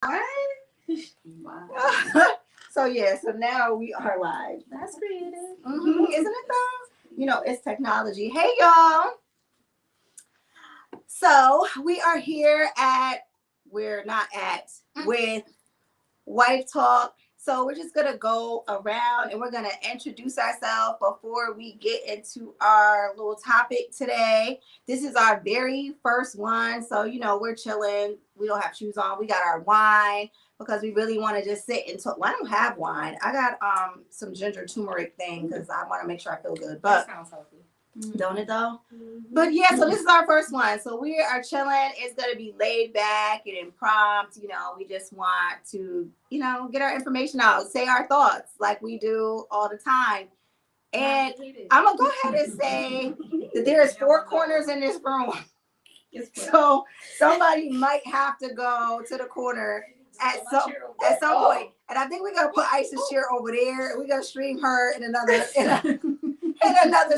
Wow. So now we are live. That's creative. Isn't it though? It's technology. Hey y'all. So we are here with Wife Talk. So we're just gonna go around and we're gonna introduce ourselves before we get into our little topic today. This is our very first one. So we're chilling. We don't have shoes on. We got our wine because we really want to just sit and talk. Well, I don't have wine. I got some ginger turmeric thing because I want to make sure I feel good. But that sounds healthy. Don't it though? But yeah, so this is our first one. So we are chilling. It's gonna be laid back and impromptu. We just want to, get our information out, say our thoughts like we do all the time. And I'm gonna go ahead and say that there's 4 corners in this room. So somebody might have to go to the corner at some point. And I think we're gonna put Isis chair over there. We're gonna stream her in another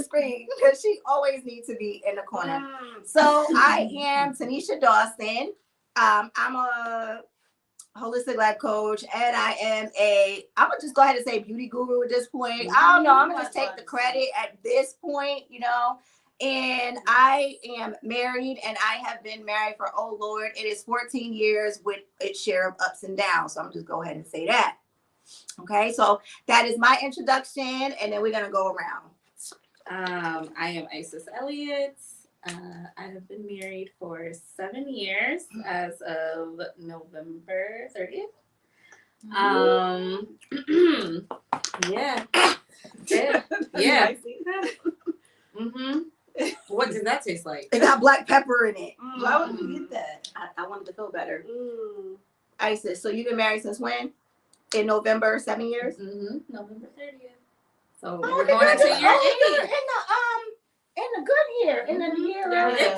screen because she always needs to be in the corner. So I am Tanisha Dawson. I'm a holistic life coach, and I'm gonna just go ahead and say beauty guru at this point. I don't know. I'm gonna just take the credit at this point, And I am married, and I have been married for, oh Lord, it is 14 years with its share of ups and downs. So I'm just go ahead and say that. Okay, so that is my introduction, and then we're gonna go around. I am Isis Elliott. I have been married for 7 years as of November 30th. Yeah. What does that taste like? It got black pepper in it. Why would you get that? I wanted to feel better. Isis, so you've been married since when? In November, 7 years? November 30th. So we're going into year 8. In the good year. In the year.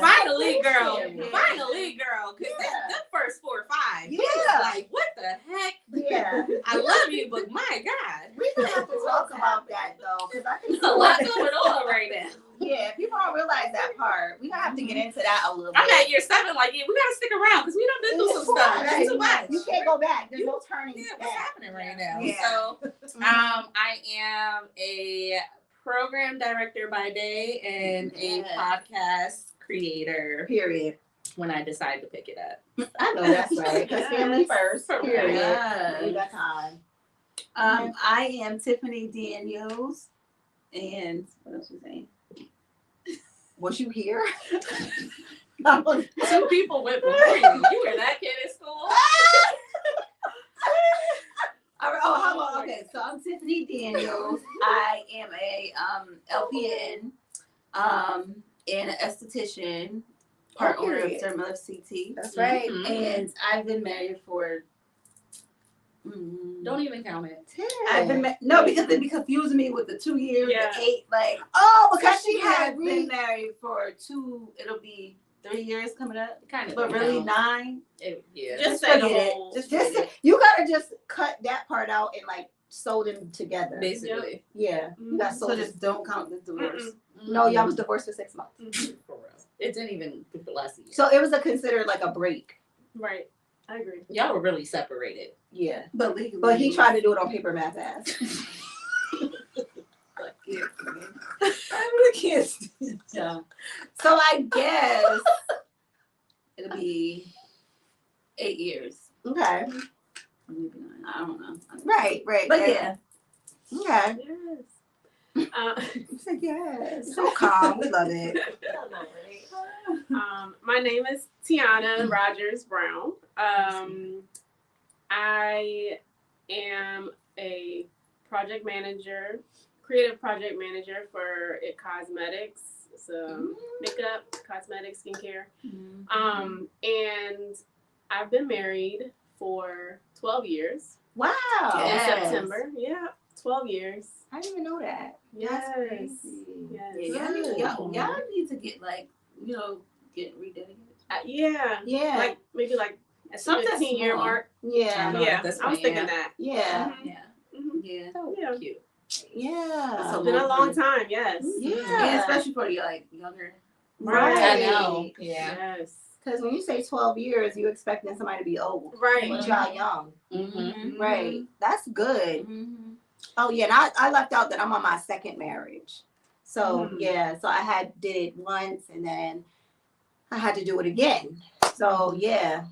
Finally, girl. Finally, girl. Because the first 4 or 5. Yeah. Like, what the heck? Yeah. I love you, but my God. We're going to have to talk about that, though. Because I think there's a lot going on right now. Yeah, people don't realize that part. We're going to have to get into that a little bit. I'm at year 7, like, we got to stick around because we done do some stuff. Right. It's too much. You can't go back. There's no turning back. What's happening right now? Yeah. So, I am a program director by day and a podcast creator. Period. When I decide to pick it up. I know that's right. Because family first. Period. Yes. Time. I am Tiffany Daniels. And what else was I saying? Was you here? 2 people went before you. You were that kid in school? Okay, so I'm Tiffany Daniels. I am a LPN and an esthetician, part owner of Dermalif CT. That's right. And I've been married for don't even count it. 10. I've been because they'd be confusing me with the 2 years, the 8, like because she has been married for 2. It'll be 3 years coming up, kind of, but really 9. Just forget it. Just you gotta just cut that part out and like sew them together. Basically, yeah. So just don't count the divorce. No, y'all was divorced for 6 months. For real. It didn't even last year. So it was considered like a break. Right. I agree. Y'all were really separated. Yeah. But legally. But he tried to do it on paper math ass. I really can't stand y'all. So I guess it'll be 8 years. Okay. Maybe 9. I don't know. Right. But yeah. Okay. Yes. You said yes. So calm. We love it. My name is Tiana Rogers Brown. I am a creative project manager for It Cosmetics. So makeup, cosmetics, skincare. And I've been married for 12 years. Wow. In September. Yeah, 12 years. I didn't even know that. Yes. That's crazy. Yes. Y'all need to get get rededicated. Yeah. Like maybe like at the 15-year mark. Yeah. I was thinking that. Yeah. Yeah. So cute. Yeah. It's been a long time. Yes. Yeah. Yeah, especially for younger. Right. I know. Yeah. Yes. Because when you say 12 years, you expecting somebody to be old. Right. But y'all young. Mm-hmm. Right. That's good. Mm-hmm. Oh, yeah. And I left out that I'm on my second marriage. So, yeah. So I did it once and then I had to do it again. So, yeah,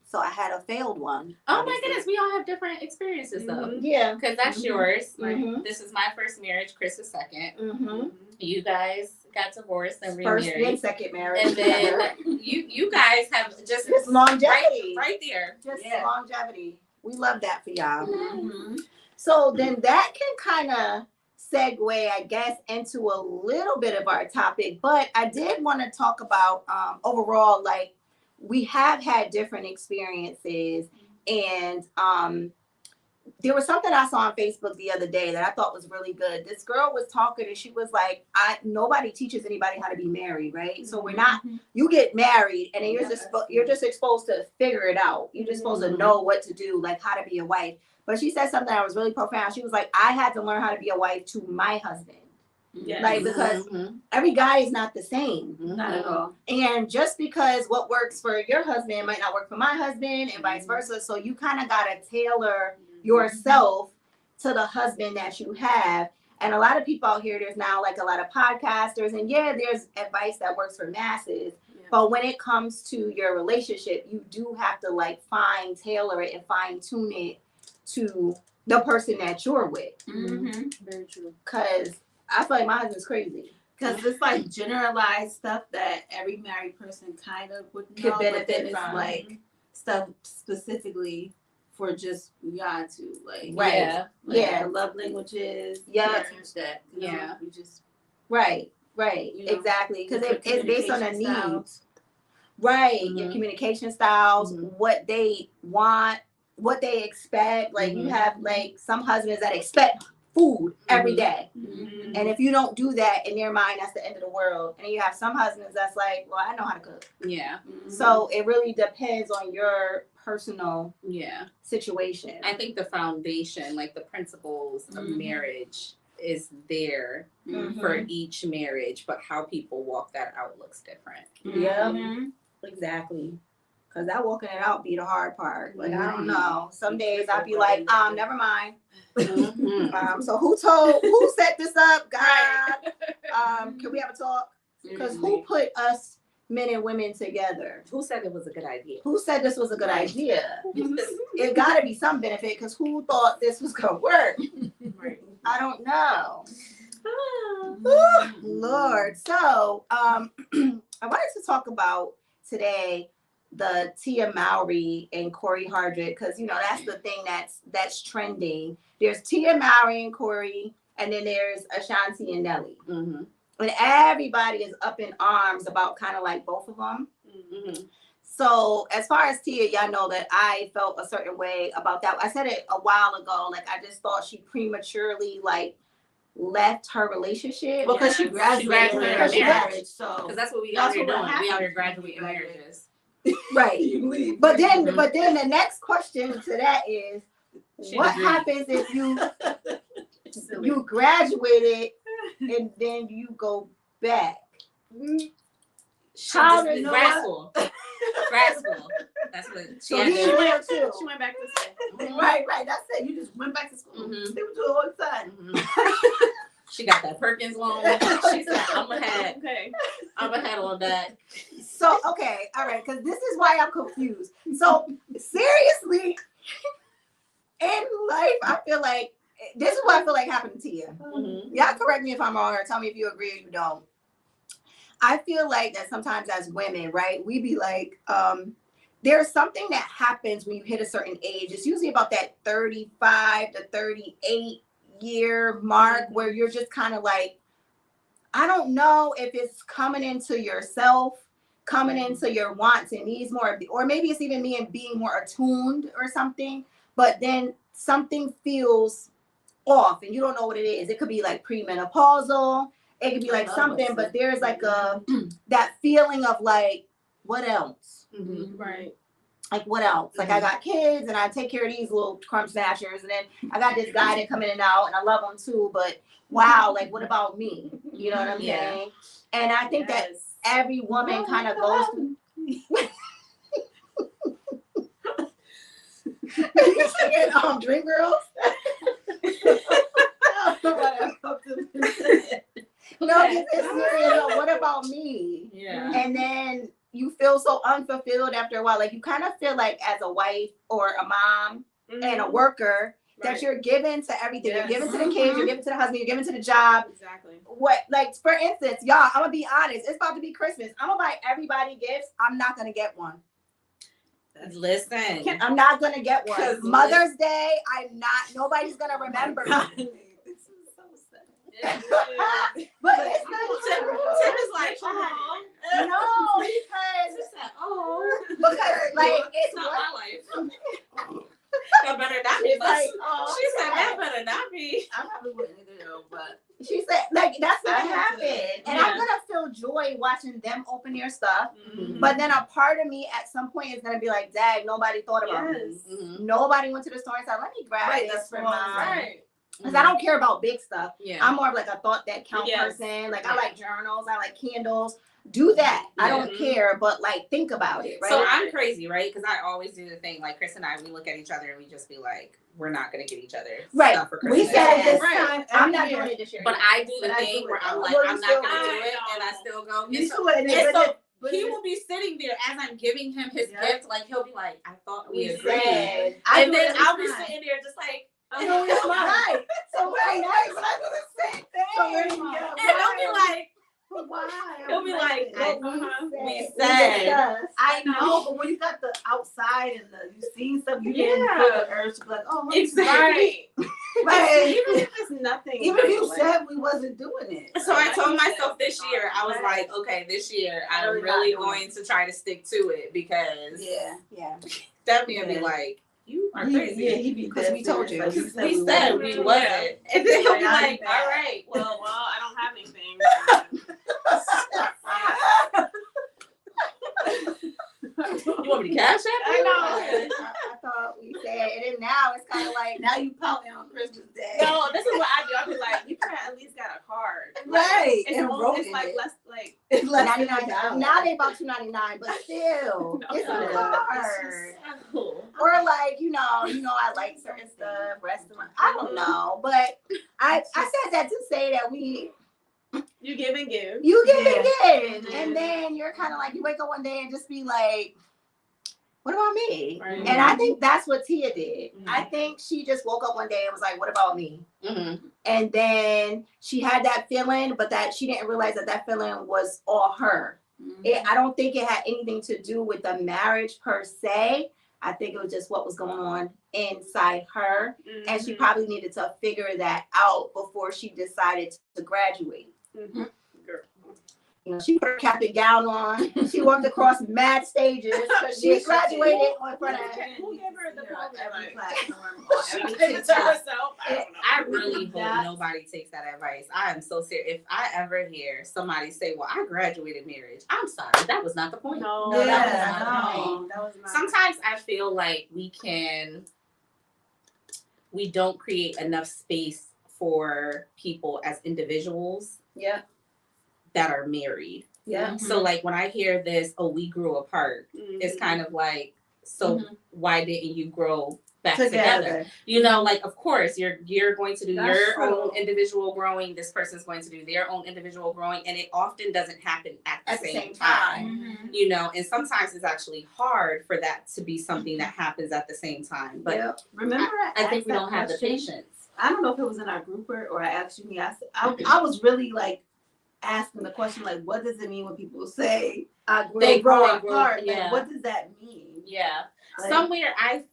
so I had a failed one. Oh my obviously. goodness, we all have different experiences though. Yeah. Because that's yours. Like, Mhm. this is my first marriage, Chris' second. Mm-hmm. You guys got divorced and First remarried. and second marriage. And then you guys have just It's longevity. right there. Just longevity. We love that for y'all. Mm-hmm. So then that can kind of segue, I guess, into a little bit of our topic. But I did want to talk about overall, like, we have had different experiences. And there was something I saw on Facebook the other day that I thought was really good. This girl was talking and she was like, nobody teaches anybody how to be married, right? So we're not, you get married and then you're just exposed to figure it out. You're just supposed to know what to do, like how to be a wife. But she said something that was really profound. She was like, I had to learn how to be a wife to my husband. Yes. Like, because every guy is not the same. Not at all. And just because what works for your husband might not work for my husband and vice versa. So you kind of got to tailor yourself to the husband that you have. And a lot of people out here, there's now like a lot of podcasters, and there's advice that works for masses. Yeah. But when it comes to your relationship, you do have to like tailor it and fine tune it to the person that you're with. Mm-hmm. Very true. Because I feel like my husband's crazy. Because it's like generalized stuff that every married person kind of would know, Could benefit but then it's from. like stuff specifically for just y'all to like. Right. Yeah. Like Yeah. the love languages. Yeah. You teach that. Yeah. You just. Right. Exactly. Because it's based on a need. Right. Your communication styles, what they want, what they expect. Like you have like some husbands that expect food every day. Mm-hmm. And if you don't do that, in their mind, that's the end of the world. And you have some husbands that's like, well, I know how to cook. Yeah. So it really depends on your personal situation. I think the foundation, like the principles of marriage is there for each marriage, but how people walk that out looks different. Yeah, exactly. Because that walking it out be the hard part. Like, I don't know. Some days I'd be like, never mind. So who set this up? God. Can we have a talk? Because who put us men and women together? Who said it was a good idea? Who said this was a good idea? It got to be some benefit, because who thought this was going to work? Right. I don't know. Ooh, Lord. So I wanted to talk about today the Tia Mowry and Corey Hardrick, because that's the thing that's trending. There's Tia Mowry and Corey, and then there's Ashanti and Nelly. And everybody is up in arms about kind of like both of them. So as far as Tia, y'all know that I felt a certain way about that. I said it a while ago. Like, I just thought she prematurely like left her relationship because she graduated her her marriage. So because that's what we out here doing. We out here graduating marriages. Right. But then the next question to that is, what happens if you graduated and then you go back? How does graceful? Graceful. That's what she So had he to went too. She went back to school. Right. That's it. You just went back to school. They would do it all the time. She got that Perkins loan. She said, I'm ahead on that. So, okay, all right, because this is why I'm confused. So, seriously, in life, I feel like, this is what I feel like happened to Tia. Y'all correct me if I'm wrong, or tell me if you agree or you don't. I feel like that sometimes as women, right, we be like, there's something that happens when you hit a certain age. It's usually about that 35 to 38 year mark where you're just kind of like, I don't know if it's coming into yourself, coming into your wants and needs more, or maybe it's even being more attuned or something, but then something feels off and you don't know what it is. It could be like premenopausal, it could be like something, but there's like that feeling of like, what else? Right. Like, what else? Like, I got kids and I take care of these little crumb snatchers, and then I got this guy that come in and out and I love him too, but wow, like, what about me? You know what I'm saying? And I think that every woman kind of goes through, You singing Dream Girls? No, this is serious. No, what about me? Yeah. And then you feel so unfulfilled after a while. Like you kind of feel like as a wife or a mom and a worker that you're given to everything. Yes. You're given to the kids, you're given to the husband, you're given to the job. Exactly. What, like, for instance, y'all, I'm gonna be honest. It's about to be Christmas. I'm gonna buy everybody gifts. I'm not gonna get one. Listen. I'm not gonna get one. 'Cause Mother's Day, I'm not. Nobody's gonna remember me. This is so sad. But it's not Tim true. is like, oh, No, because like it's it's not what, my life. That better not be. it's like, oh, She said that better not be. I probably wouldn't either though, but she said, like, that's what I have to. happened. And Yeah. I'm gonna feel joy watching them open their stuff. Mhm. But then a part of me at some point is gonna be like, dang, nobody thought about me. Yes. Mhm. Nobody went to the store and said, let me grab Right, this that's for what I'm mom. Right. Because I don't care about big stuff. Yeah. I'm more of like a thought that count Yes. person. Like I like journals, I like candles. Do that. I don't care, but like think about it, right? So I'm crazy, right? Because I always do the thing. Like Chris and I, we look at each other and we just be like, we're not gonna get each other Right. stuff for We Christmas. said it this Right. time. I'm not doing it this year. But I do the But I thing do where it, I'm though. like, Well, I'm you not still gonna do do it. it, and I still go. you And so, do it, and so but he will be sitting there as I'm giving him his Yeah. gift. Like he'll be like, I thought we we agreed. said, And then I'll be sitting there just like, no, it's not. Right. So right, nice. But I do the same thing. So where's my? and he'll be like, Why? he'll be like, We said. discussed. I know, but when you got the outside and you seen stuff, you didn't Yeah. feel the urge to be like, oh, Exactly. Right. Even if it's nothing. Even if you like, said we wasn't doing it. So I told myself this year, I was like, okay, this year I'm Really really not doing going to try to stick to it because Yeah. Yeah. that man be Yeah. like, you are He- crazy. Yeah, he be Because we told you. Like, We said wasn't. we Yeah. wasn't. And then he'll be Like, I'm like, bad. all right, Well, I don't have anything. you want me to cash it? I know. I thought we said, and then now it's kind of like, Now you pouting on Christmas Day. No, this is what I do. I'll be like, you could have at least got a card. Right. It's, And more, wrote it's in like it. less like It's less than $99. $1. Now they about $2.99, but still, No, it's a no. card. Cool. Or like, I like certain stuff, restaurant. I don't know, but I said that to say that you give and give. you give and give, Mhm. and then you're kind of like you wake up one day and just be like, what about me? Right. And I think that's what Tia did. Mhm. I think she just woke up one day and was like, what about me? Mm-hmm. And then she had that feeling, but that she didn't realize that feeling was all her. I don't think it had anything to do with the marriage per se. I think it was just what was going on inside her. And she Mhm. probably needed to figure that out before she decided to graduate. Mhm. Girl. You know, she put her cap and gown on. She walked across mad stages. She graduated in front of Who gave her the program? Every Like, platform, she every did it to TikTok. herself. I don't know. I really hope That's- nobody takes that advice. I am so serious. If I ever hear somebody say, well, I graduated marriage, I'm sorry. That was not the point. No, No, that was Yeah, not no. me. That was not. Sometimes I feel like we don't create enough space for people as individuals Yeah. that are married. Yeah. So like when I hear this, oh, we grew apart, it's kind of like, so why didn't you grow back together? You know, like of course you're going to do That's your true. own individual growing, this person's going to do their own individual growing, and it often doesn't happen at the same time. You know, and sometimes it's actually hard for that to be something that happens at the same time. But Yeah. Remember, I think asked we that don't have the question? patience. I don't know if it was in our group or I asked you. I was really like asking the question, like, what does it mean when people say they grow apart? yeah. Like, what does that mean? Yeah. Like, Somewhere I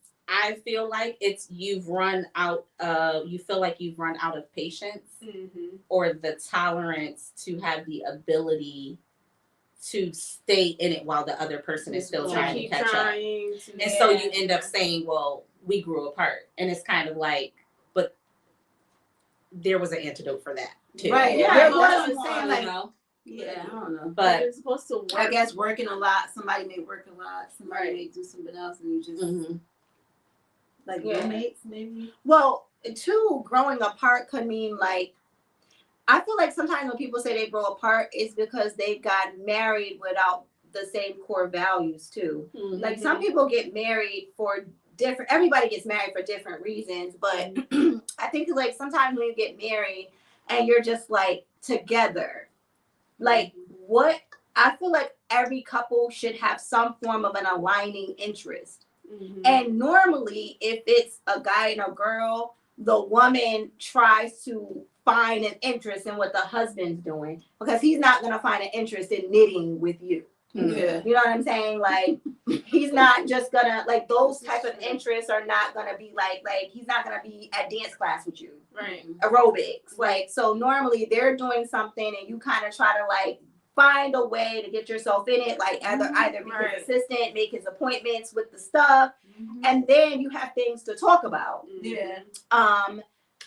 feel like it's you feel like you've run out of patience or the tolerance to have the ability to stay in it while the other person is still trying to catch up. And so you end up saying, well, we grew apart. And it's kind of like, but there was an antidote for that too. Right. Yeah, There I was know. saying, You like, know? yeah, I don't know. But you're supposed to work. I guess working a lot, somebody may work a lot, somebody may do something else, and you just mhm. like Yeah. roommates, maybe. Well, too, growing apart could mean like, I feel like sometimes when people say they grow apart, it's because they got married without the same core values too. Mhm. Like some people get married for different, everybody gets married for different reasons, but I think like sometimes when you get married and you're just like together, like what I feel like every couple should have some form of an aligning interest. And normally if it's a guy and a girl, the woman tries to find an interest in what the husband's doing because he's not going to find an interest in knitting with you. Yeah. You know what I'm saying? Like he's not just gonna like those type of interests are not gonna be like he's not gonna be at dance class with you. Right. Aerobics. Like so normally they're doing something and you kind of try to like find a way to get yourself in it, like either be his assistant, make his appointments with the stuff, and then you have things to talk about. Yeah.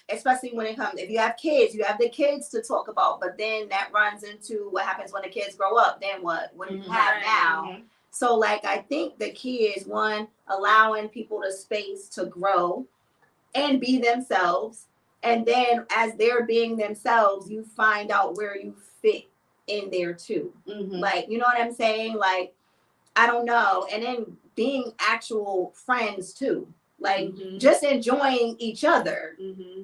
Especially when it comes, if you have kids, you have the kids to talk about, but then that runs into what happens when the kids grow up. Then what do you have now? So like, I think the key is one, allowing people the space to grow and be themselves. And then as they're being themselves, you find out where you fit in there too. Like, you know what I'm saying? Like, I don't know. And then being actual friends too. Like just enjoying each other.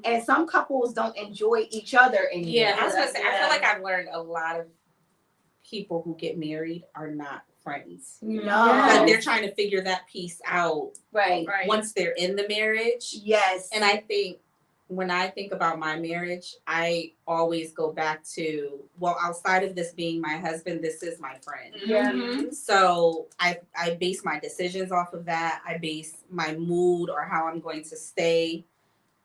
And some couples don't enjoy each other anymore. Yeah, I was gonna say, I feel like I've learned a lot of people who get married are not friends. No. Like they're trying to figure that piece out Right. once they're in the marriage. Yes. And I think when I think about my marriage, I always go back to, well, outside of this being my husband, this is my friend. Yeah. So I base my decisions off of that. I base my mood or how I'm going to stay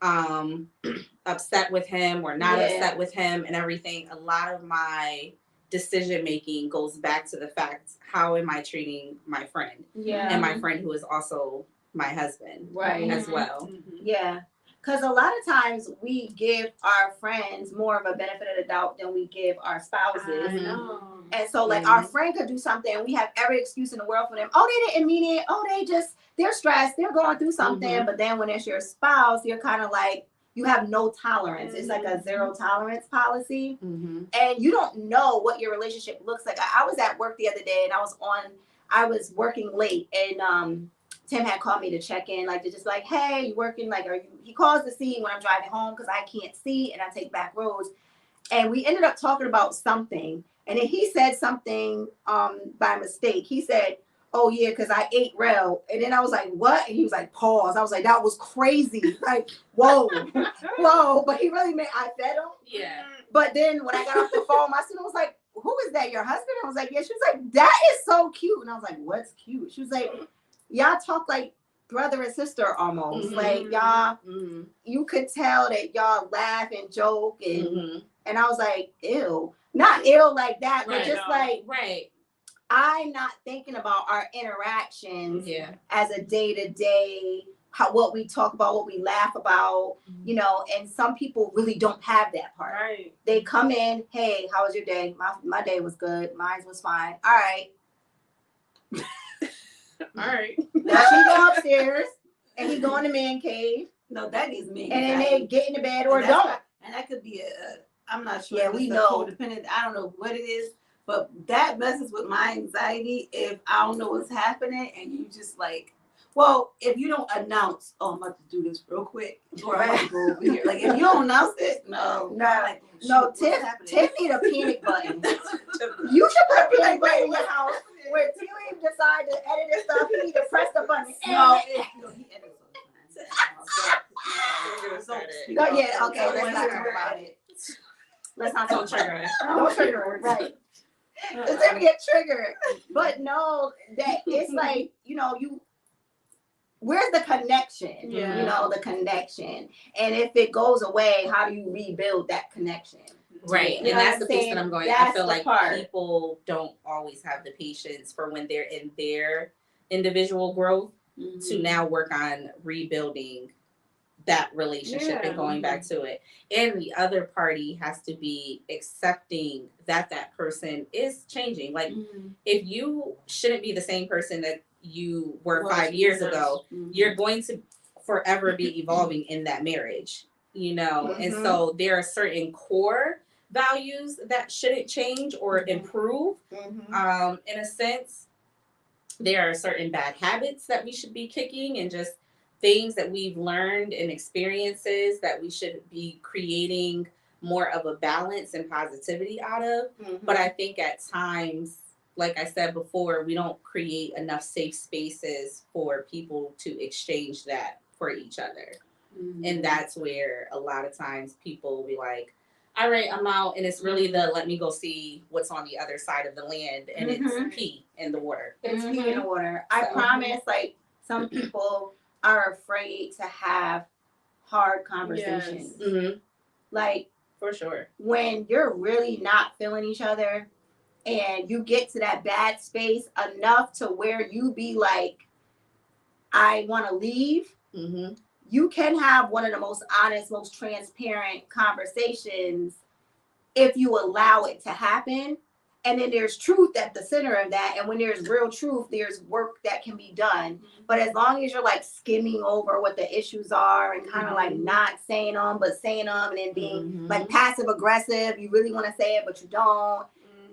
upset with him or not upset with him and everything. A lot of my decision making goes back to the fact, how am I treating my friend? And my friend who is also my husband as well. Yeah. Because a lot of times we give our friends more of a benefit of the doubt than we give our spouses. And so like our friend could do something and we have every excuse in the world for them. Oh, they didn't mean it. Oh, they're stressed. They're going through something. But then when it's your spouse, you're kind of like, you have no tolerance. It's like a zero tolerance policy. And you don't know what your relationship looks like. I was at work the other day and I was working late and Tim had called me to check in, like to just like, hey, you working? Like, he calls to see when I'm driving home because I can't see and I take back roads. And we ended up talking about something. And then he said something by mistake. He said, oh yeah, because I ate rail. And then I was like, what? And he was like, pause. I was like, that was crazy. Like, whoa. But he really meant I fed him. Yeah. But then when I got off the phone, my student was like, who is that? Your husband? I was like, yeah. She was like, that is so cute. And I was like, what's cute? She was like, y'all talk like brother and sister almost. Like y'all, you could tell that y'all laugh and joke and I was like, ew. Not ill like that, but just like I'm not thinking about our interactions as a day-to-day, what we talk about, what we laugh about, you know, and some people really don't have that part. They come in, hey, how was your day? My day was good. Mine was fine. All right. Now she go upstairs and he go in the man cave. No, that is me. And then they get in the bed or don't. And that could be I'm not sure. Yeah, we know. Codependent. I don't know what it is, but that messes with my anxiety if I don't know what's happening and you just like, well, if you don't announce, oh, I'm about to do this real quick, or I'm about to go over here. Like if you don't announce it, Tiff need a panic button. You should put a panic button in your house. When Tia decide to edit this stuff, he need to press the button. No, he edits. Okay, let's not talk about it. Let's not talk about it. Don't trigger it, right. Does it get triggered? But no, that it's like, you know, where's the connection? You know, the connection. And if it goes away, how do you rebuild that connection? Right. You and that's the piece that I'm going. I feel like people don't always have the patience for when they're in their individual growth to now work on rebuilding that relationship and going back to it. And the other party has to be accepting that that person is changing. Like if you shouldn't be the same person that you were 5 years ago, you're going to forever be evolving in that marriage, you know? And so there are certain core values that shouldn't change or improve. In a sense, there are certain bad habits that we should be kicking, and just things that we've learned and experiences that we should be creating more of a balance and positivity out of. But I think at times, like I said before, we don't create enough safe spaces for people to exchange that for each other. And that's where a lot of times people will be like, all right, I'm out. And it's really the let me go see what's on the other side of the land. And it's pee in the water. It's pee in the water. I promise, like, some people are afraid to have hard conversations. Like, for sure. When you're really not feeling each other and you get to that bad space enough to where you be like, I want to leave. You can have one of the most honest, most transparent conversations if you allow it to happen. And then there's truth at the center of that. And when there's real truth, there's work that can be done. But as long as you're like skimming over what the issues are and kind of like not saying them, but saying them, and then being like passive aggressive, you really want to say it, but you don't.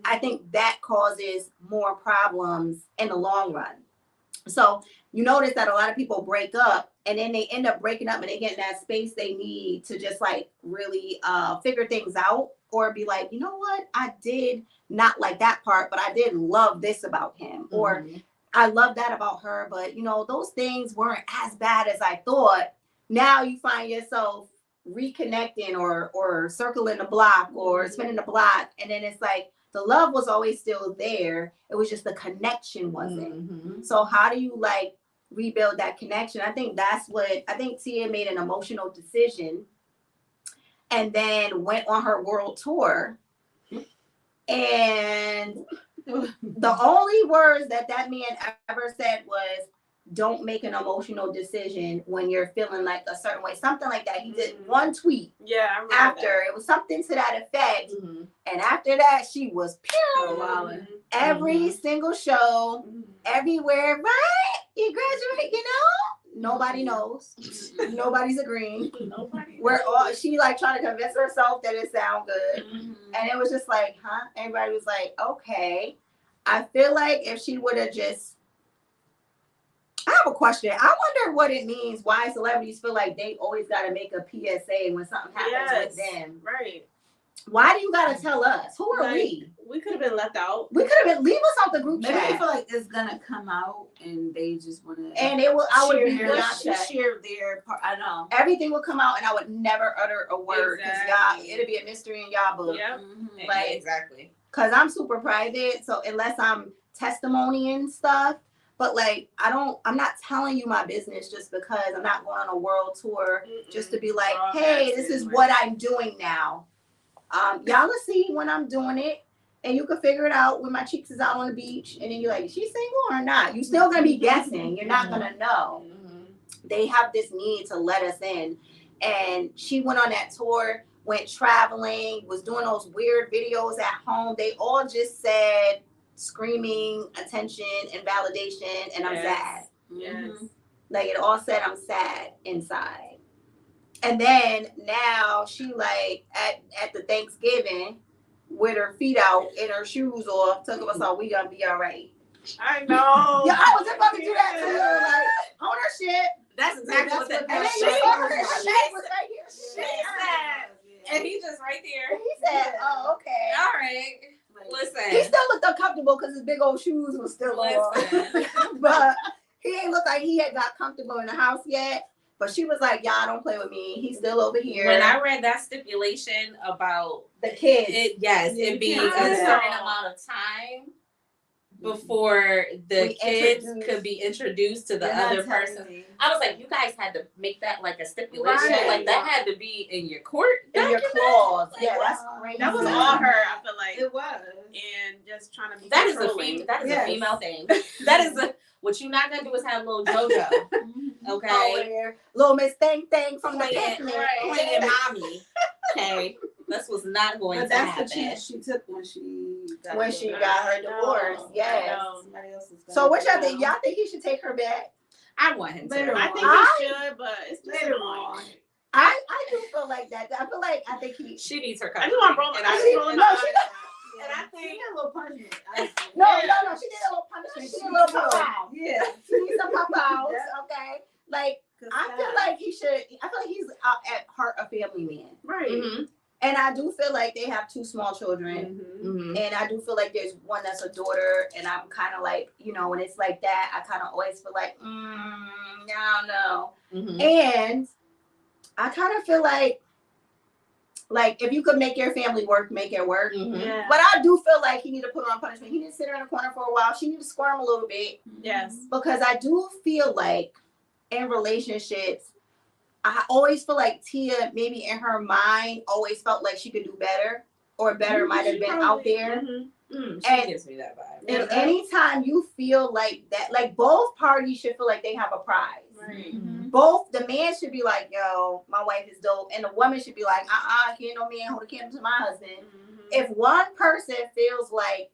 I think that causes more problems in the long run. So you notice that a lot of people break up, and then they end up breaking up and they get in that space they need to just like really figure things out, or be like, you know what, I did not like that part, but I did love this about him, or I love that about her, but you know, those things weren't as bad as I thought. Now you find yourself reconnecting or circling the block or spinning the block, and then it's like the love was always still there. It was just the connection wasn't. So how do you like rebuild that connection? I think that's what Tia made an emotional decision and then went on her world tour. And the only words that man ever said was, don't make an emotional decision when you're feeling like a certain way. Something like that. He did one tweet. Yeah, I remember after that. It was something to that effect. And after that, she was pure. Every single show, everywhere, right? You graduate, you know? Nobody knows. Nobody's agreeing. We're all, she like trying to convince herself that it sounds good. And it was just like, huh? Everybody was like, okay. I feel like if she would have just, I have a question. I wonder what it means, why celebrities feel like they always got to make a PSA when something happens with them. Right. Why do you got to tell us? Who are we? We could have been left out. We could have been, leave us out the group Maybe chat. they feel like it's going to come out and they just want to. And it will, I would be share their part. I know. Everything would come out and I would never utter a word because y'all, it'll be a mystery in y'all book. Yeah. Like, exactly. Because I'm super private. So unless I'm testimonying stuff, but like, I'm not telling you my business just because I'm not going on a world tour just to be like, hey, this is what I'm doing now. Y'all will see when I'm doing it, and you can figure it out when my cheeks is out on the beach, and then you're like, is she single or not? You're still gonna be guessing. You're not gonna know. They have this need to let us in, and she went on that tour, went traveling, was doing those weird videos at home. They all just said screaming attention and validation, and I'm sad. Like it all said I'm sad inside. And then now she like at the Thanksgiving with her feet out and her shoes off, talking about so we gonna be all right. I know. Yeah, I was about to do that too. Like ownership. That's exactly what that. And then she you saw her shake was right here. She said, and he just right there. And he said, "Oh, okay, all right." Listen, he still looked uncomfortable because his big old shoes was still on, but he ain't look like he had got comfortable in the house yet. But she was like, y'all don't play with me. He's still over here. When I read that stipulation about the kids, it being a certain amount of time before the kids could be introduced to the other person. I was like, you guys had to make that like a stipulation. Right. Like that had to be in your court. In your clause. Like, yeah, that's crazy. That was all her, I feel like. It was. And just trying to be that is controlling. a female thing. That is what you're not gonna do is have little JoJo. Okay. Little Miss Thang from the picnic. Playing mommy. Okay. This was not going to happen. That's the chance she took when she got her divorce. Yes. So what y'all think? Y'all think he should take her back? I want him to. I think he should, but it's later on. I do feel like that. I think she needs her I covering. just want to roll my And I- eyes. Rolling no, my she eyes. Yeah. And I She think got a little punishment. No, she did a little punishment. She did a little pop-out. Yeah. She needs some pop-outs, Yeah. okay? Like, I feel like he's at heart a family man. right. Mhm. And I do feel like they have 2 small children. Mhm. And I do feel like there's one that's a daughter. And I'm kind of like, when it's like that, I kind of always feel like, no. Mhm. And I kind of feel like if you could make your family work, make it work. Mhm. Yeah. But I do feel like he need to put her on punishment. He need to sit her in a corner for a while. She need to squirm a little bit. Yes. Because I do feel like in relationships, I always feel like Tia, maybe in her mind, always felt like she could do better, or better might have been out there. She And- gives me that vibe. And anytime you feel like that, like both parties should feel like they have a prize. Right. Both the man should be like, yo, my wife is dope, and the woman should be like, can't no man hold a candle to my husband. If one person feels like,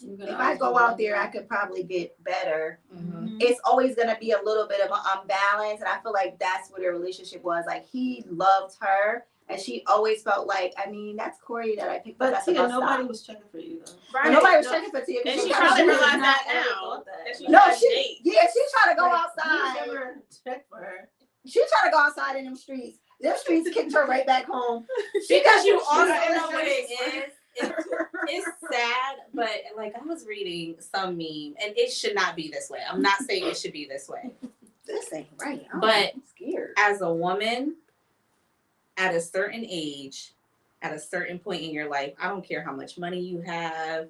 if I go out there, I could probably get better. Mhm. It's always gonna be a little bit of an unbalance, and I feel like that's what their relationship was. Like he loved her, and she always felt like, that's Corey that I picked up But at the Tia, bus nobody stop. was checking for you though. Right. And nobody was No. checking for Tia. 'Cause And she was probably trying to- realized that Not ever now. thought that. That she No, had a she date. she's trying to go Like, outside. you never checked for her. She's trying to go outside in them streets. Them streets kicked her right back home. Because you also She's- know what it is. It's sad, but like I was reading some meme, and it should not be this way. I'm not saying it should be this way. This ain't right. But- I'm scared. As a woman, at a certain age, at a certain point in your life, I don't care how much money you have,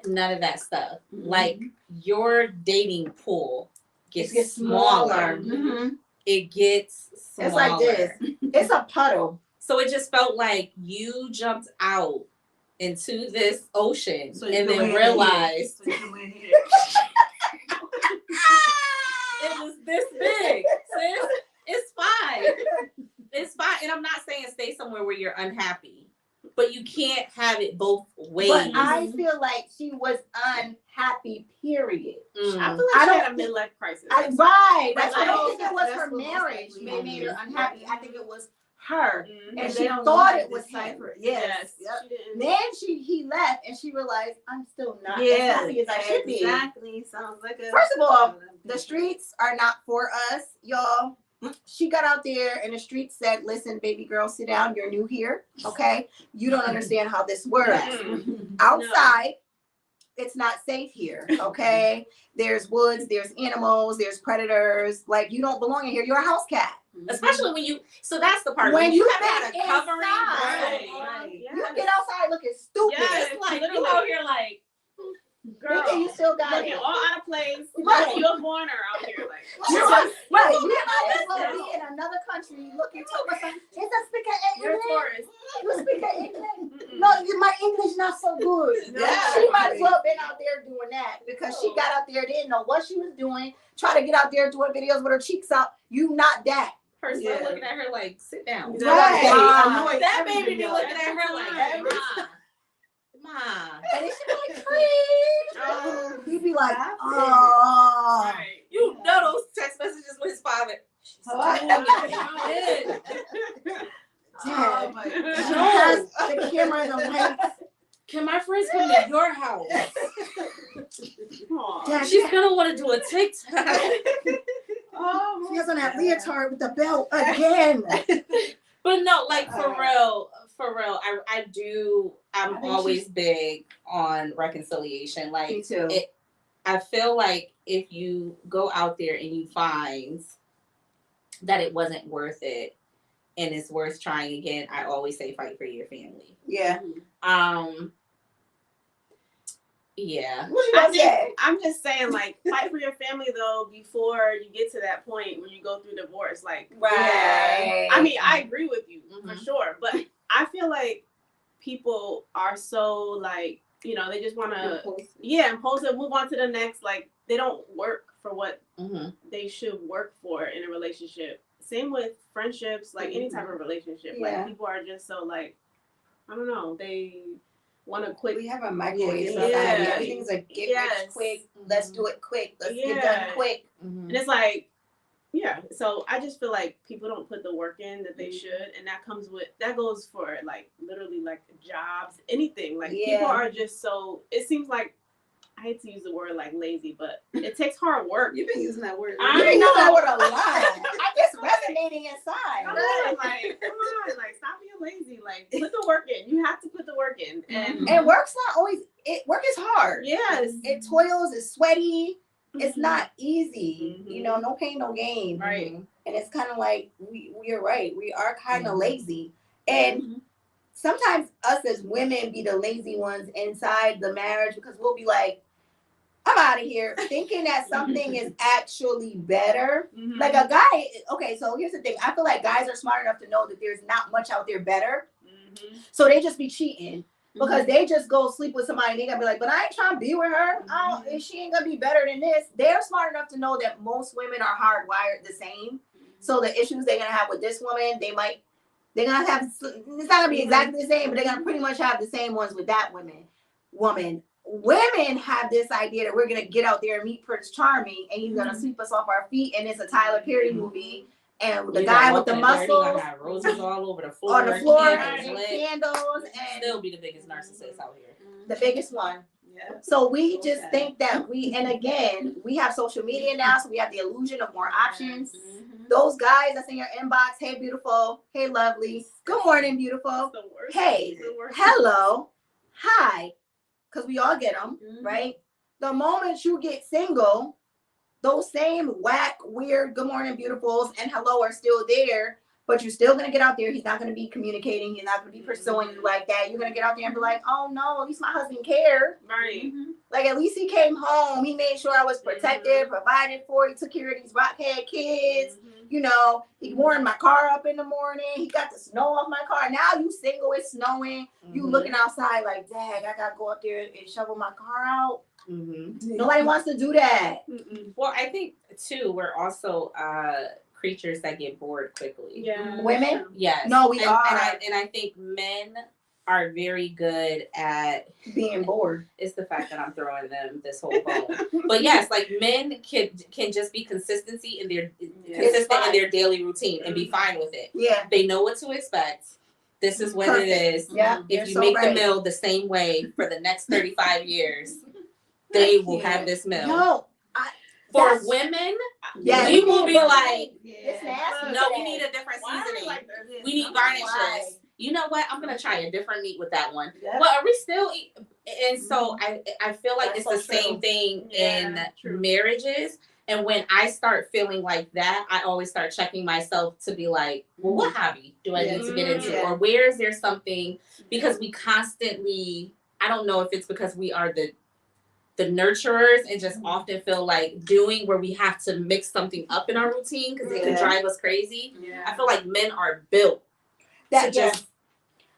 none of that stuff. Like your dating pool gets smaller. Mhm. It gets smaller. It's like this. It's a puddle. So it just felt like you jumped out into this ocean So you and can then win realized So you can win here. it was this big. Sis, it's fine. It's fine. And I'm not saying stay somewhere where you're unhappy, but you can't have it both ways. But I feel like she was unhappy, period. I Mm. feel I like she don't had a midlife crisis. Right. That's Right. I don't think it was That's her what most marriage likely that made her happened. unhappy. I think it was her. Mhm. And they she don't thought know it was him. decipher. Yes. Yes. She didn't. Then he left and she realized I'm still not as Yeah. happy as I should be. Exactly. Sounds like a. First of all, the streets are not for us, y'all. She got out there and the streets said, listen, baby girl, sit down. You're new here. Okay. You don't understand how this works. Outside, it's not safe here. Okay. There's woods, there's animals, there's predators. Like you don't belong in here. You're a house cat. Especially when you, so that's the part. When When you you have had a been covering, inside, right? Right. You get outside looking stupid. Yes. It's like you Literally. out here like, Girl, Okay, you still got looking it. all out of place. Right. You're a foreigner out here, like. You're right. Right. You might as well Yeah. be in another country looking to us. Is that speaker You're a English? tourist. You speak English? Mm-mm. No, my English not so good. Yeah. She might as well been out there doing that because she got out there, didn't know what she was doing, trying to get out there doing videos with her cheeks out. You not that. her son Yeah. looking at her like, sit down. You know, Right. that That annoys baby be everybody. looking at her like, Every Ma. And then she be like, please. Oh. He be like, Stop it. oh. Right. You know those text messages with his father. She's doing it. Oh my She God. has the camera in the lights. Can my friends come to your house? Aw. Dad, She's gonna want to do a TikTok. Oh, she has on that leotard with the belt again. But no, like for real, I'm think always big on reconciliation. Me Like too. I feel like if you go out there and you find that it wasn't worth it and it's worth trying again, I always say fight for your family. Yeah. Yeah. What you I gonna think say? I'm just saying, like, fight for your family though before you get to that point when you go through divorce. Like, Right. I mean, I agree with you for Mhm. sure, but I feel like people are so like, you know, they just want to, impulsive, move on to the next. Like, they don't work for what Mm-hmm. they should work for in a relationship. Same with friendships, like any type of relationship. Yeah. Like, people are just so like, I don't know, they want to quick. We have a microwave. Yeah. Society. Everything's a get Yes. rich quick. Let's do it quick. Let's get Yeah. done quick. Mm-hmm. And it's like, yeah, so I just feel like people don't put the work in that they should, and that goes for like literally like jobs, anything. Like people are just so. It seems like I hate to use the word like lazy, but it takes hard work. You've been using that word. You've been using that word a lot. I guess resonating inside. Come on, like stop being lazy. Like put the work in. You have to put the work in, And work's not always. Work is hard. yes, It toils. It's sweaty. It's not easy. Mhm. You know, no pain, no gain. right. And it's kind of like we're right. We are kind of lazy, and sometimes us as women be the lazy ones inside the marriage because we'll be like, I'm out of here, thinking that something is actually better. Mhm. Like a guy, okay, so here's the thing. I feel like guys are smart enough to know that there's not much out there better. Mhm. So they just be cheating because they just go sleep with somebody and they gonna be like, but I ain't trying to be with her. And she ain't gonna be better than this. They're smart enough to know that most women are hardwired the same. So the issues they're gonna have with this woman, they're gonna have, it's not gonna be exactly the same, but they're gonna pretty much have the same ones with that woman. Women have this idea that we're gonna get out there and meet Prince Charming and he's gonna sweep us off our feet and it's a Tyler Perry movie and the guy with the muscles have roses all over the floor, on the floor candles and lit. candles and Still be the biggest narcissist out here. the biggest one. Yeah. So we just think that and again, we have social media now, so we have the illusion of more options. Those guys that's in your inbox, hey beautiful, hey lovely, good morning beautiful, The worst. hey, The worst. hello, hi, because we all get them, right? The moment you get single, those same whack, weird, good morning beautifuls and hello are still there, but you're still gonna get out there. He's not gonna be communicating. He's not gonna be pursuing you like that. You're gonna get out there and be like, oh no, at least my husband cared. Right. Like at least he came home. He made sure I was protected, provided for. He took care of these rockhead kids. You know, he warmed my car up in the morning. He got the snow off my car. Now you single, it's snowing. You looking outside like, dang, I gotta go up there and shovel my car out. Nobody wants to do that. Well, I think too, we're also creatures that get bored quickly. Yeah. Women? Yes. No, we are. And I think men are very good at Being bored. It's the fact that I'm throwing them this whole bone. But yes, like men can just be consistent in their daily routine and be fine with it. Yeah. They know what to expect. This is what it is. Yeah. If you make the meal the same way for the next 35 years, they will have this meal. No. For women, yes, we will be like, it's nasty. no, we need a different seasoning. We need garnishes. You know what? I'm gonna try a different meat with that one. Yep. But are we still eat? And so I feel like That's it's so the same thing in marriages. And when I start feeling like that, I always start checking myself to be like, well, what hobby do I need to get into? Or where is there something? Because we constantly, I don't know if it's because we are the nurturers and just often feel like doing where we have to mix something up in our routine because it can drive us crazy. I feel like men are built that to just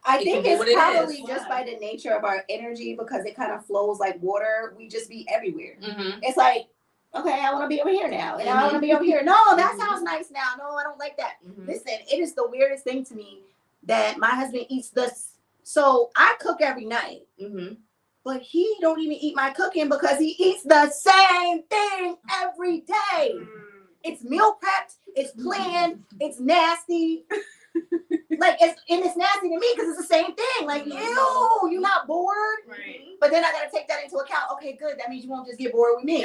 I think it's probably just by the nature of our energy because it kind of flows like water. We just be everywhere. It's like, okay, I want to be over here now, and I want to be over here. No, that sounds nice now. No, I don't like that. Listen, it is the weirdest thing to me that my husband eats this. So I cook every night, but he don't even eat my cooking because he eats the same thing every day. It's meal prepped. It's planned. It's nasty. Like it's nasty to me because it's the same thing. Like, ew, you're not bored. Right. But then I gotta take that into account. Okay, good. That means you won't just get bored with me.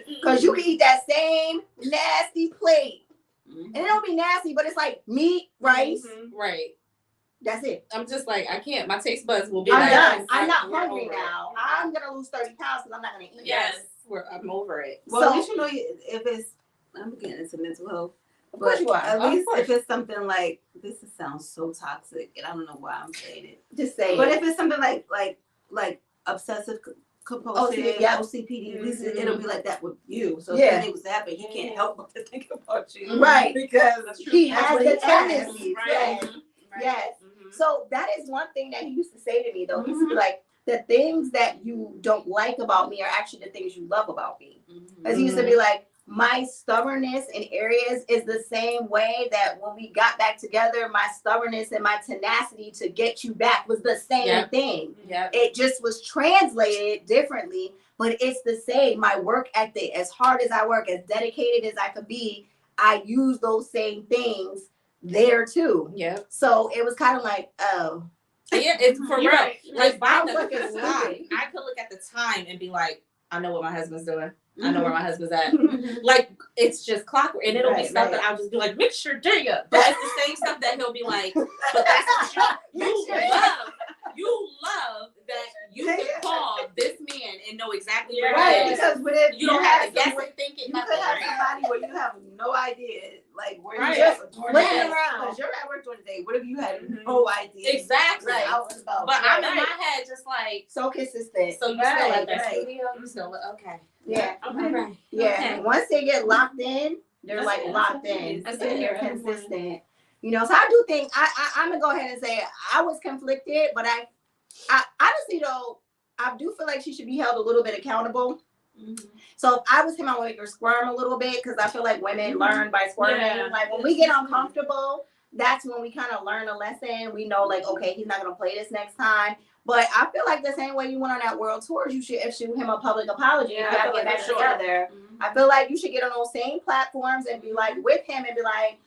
Because you can eat that same nasty plate. And it don't be nasty, but it's like meat, rice. Right. That's it. I'm just like, I can't. My taste buds will be I'm like, done. I'm not we're hungry over now. I'm gonna lose 30 pounds because I'm not gonna eat. Yes, I'm over it. Well, So- at least you know if it's, I'm getting into mental health. Of course you are. At Of least course. if it's something like, sounds so toxic, and I don't know why I'm saying it. Just say But it. if it's something like obsessive compulsive, OCD, yeah. OCPD, at least it'll be like that with you. So Yeah. if anything was happening, he can't help but to think about you. Right. Because He that's has what the he has. tendencies. Right. Yes. Yes. So that is one thing that he used to say to me though. He used to be like, the things that you don't like about me are actually the things you love about me. Because he used to be like, my stubbornness in areas is the same way that when we got back together, my stubbornness and my tenacity to get you back was the same thing. Yeah. It just was translated differently, but it's the same. My work ethic, as hard as I work, as dedicated as I could be, I use those same things there too. Yeah. So it was kind of like, oh. Yeah, it's for real. Right. Like by I was the looking time, stupid. I could look at the time and be like, I know what my husband's doing. I know where my husband's at. Like, it's just clockwork. And it'll be stuff that I'll just be like, mix your Dia. But it's the same stuff that he'll be like, but that's what you love. You love that you can call this man and know exactly where Right, he is. because what if You don't have to guess someone- and think it. You Nothing. could have somebody where you have no idea, like where Right. you just Flip flip it around. Because you're at work during the day. What if you had no idea? Exactly. Right. Out and about. But I'm in Right. my head just like, so consistent. so you still at that Right. studio? You still okay. Yeah. Okay. All right. Yeah. Okay. Once they get locked in, they're That's like it. locked That's in. it. That's And it. they're consistent. You know, so I do think I'm gonna go ahead and say I was conflicted, but I honestly though, I do feel like she should be held a little bit accountable. So if I was him, I would make her squirm a little bit because I feel like women learn by squirming. Yeah. Like when we get uncomfortable, that's when we kind of learn a lesson. We know like, okay, he's not gonna play this next time. But I feel like the same way you went on that world tour, you should issue him a public apology. Yeah, if I y'all feel get like back for sure. together. I feel like you should get on those same platforms and be like with him and be like,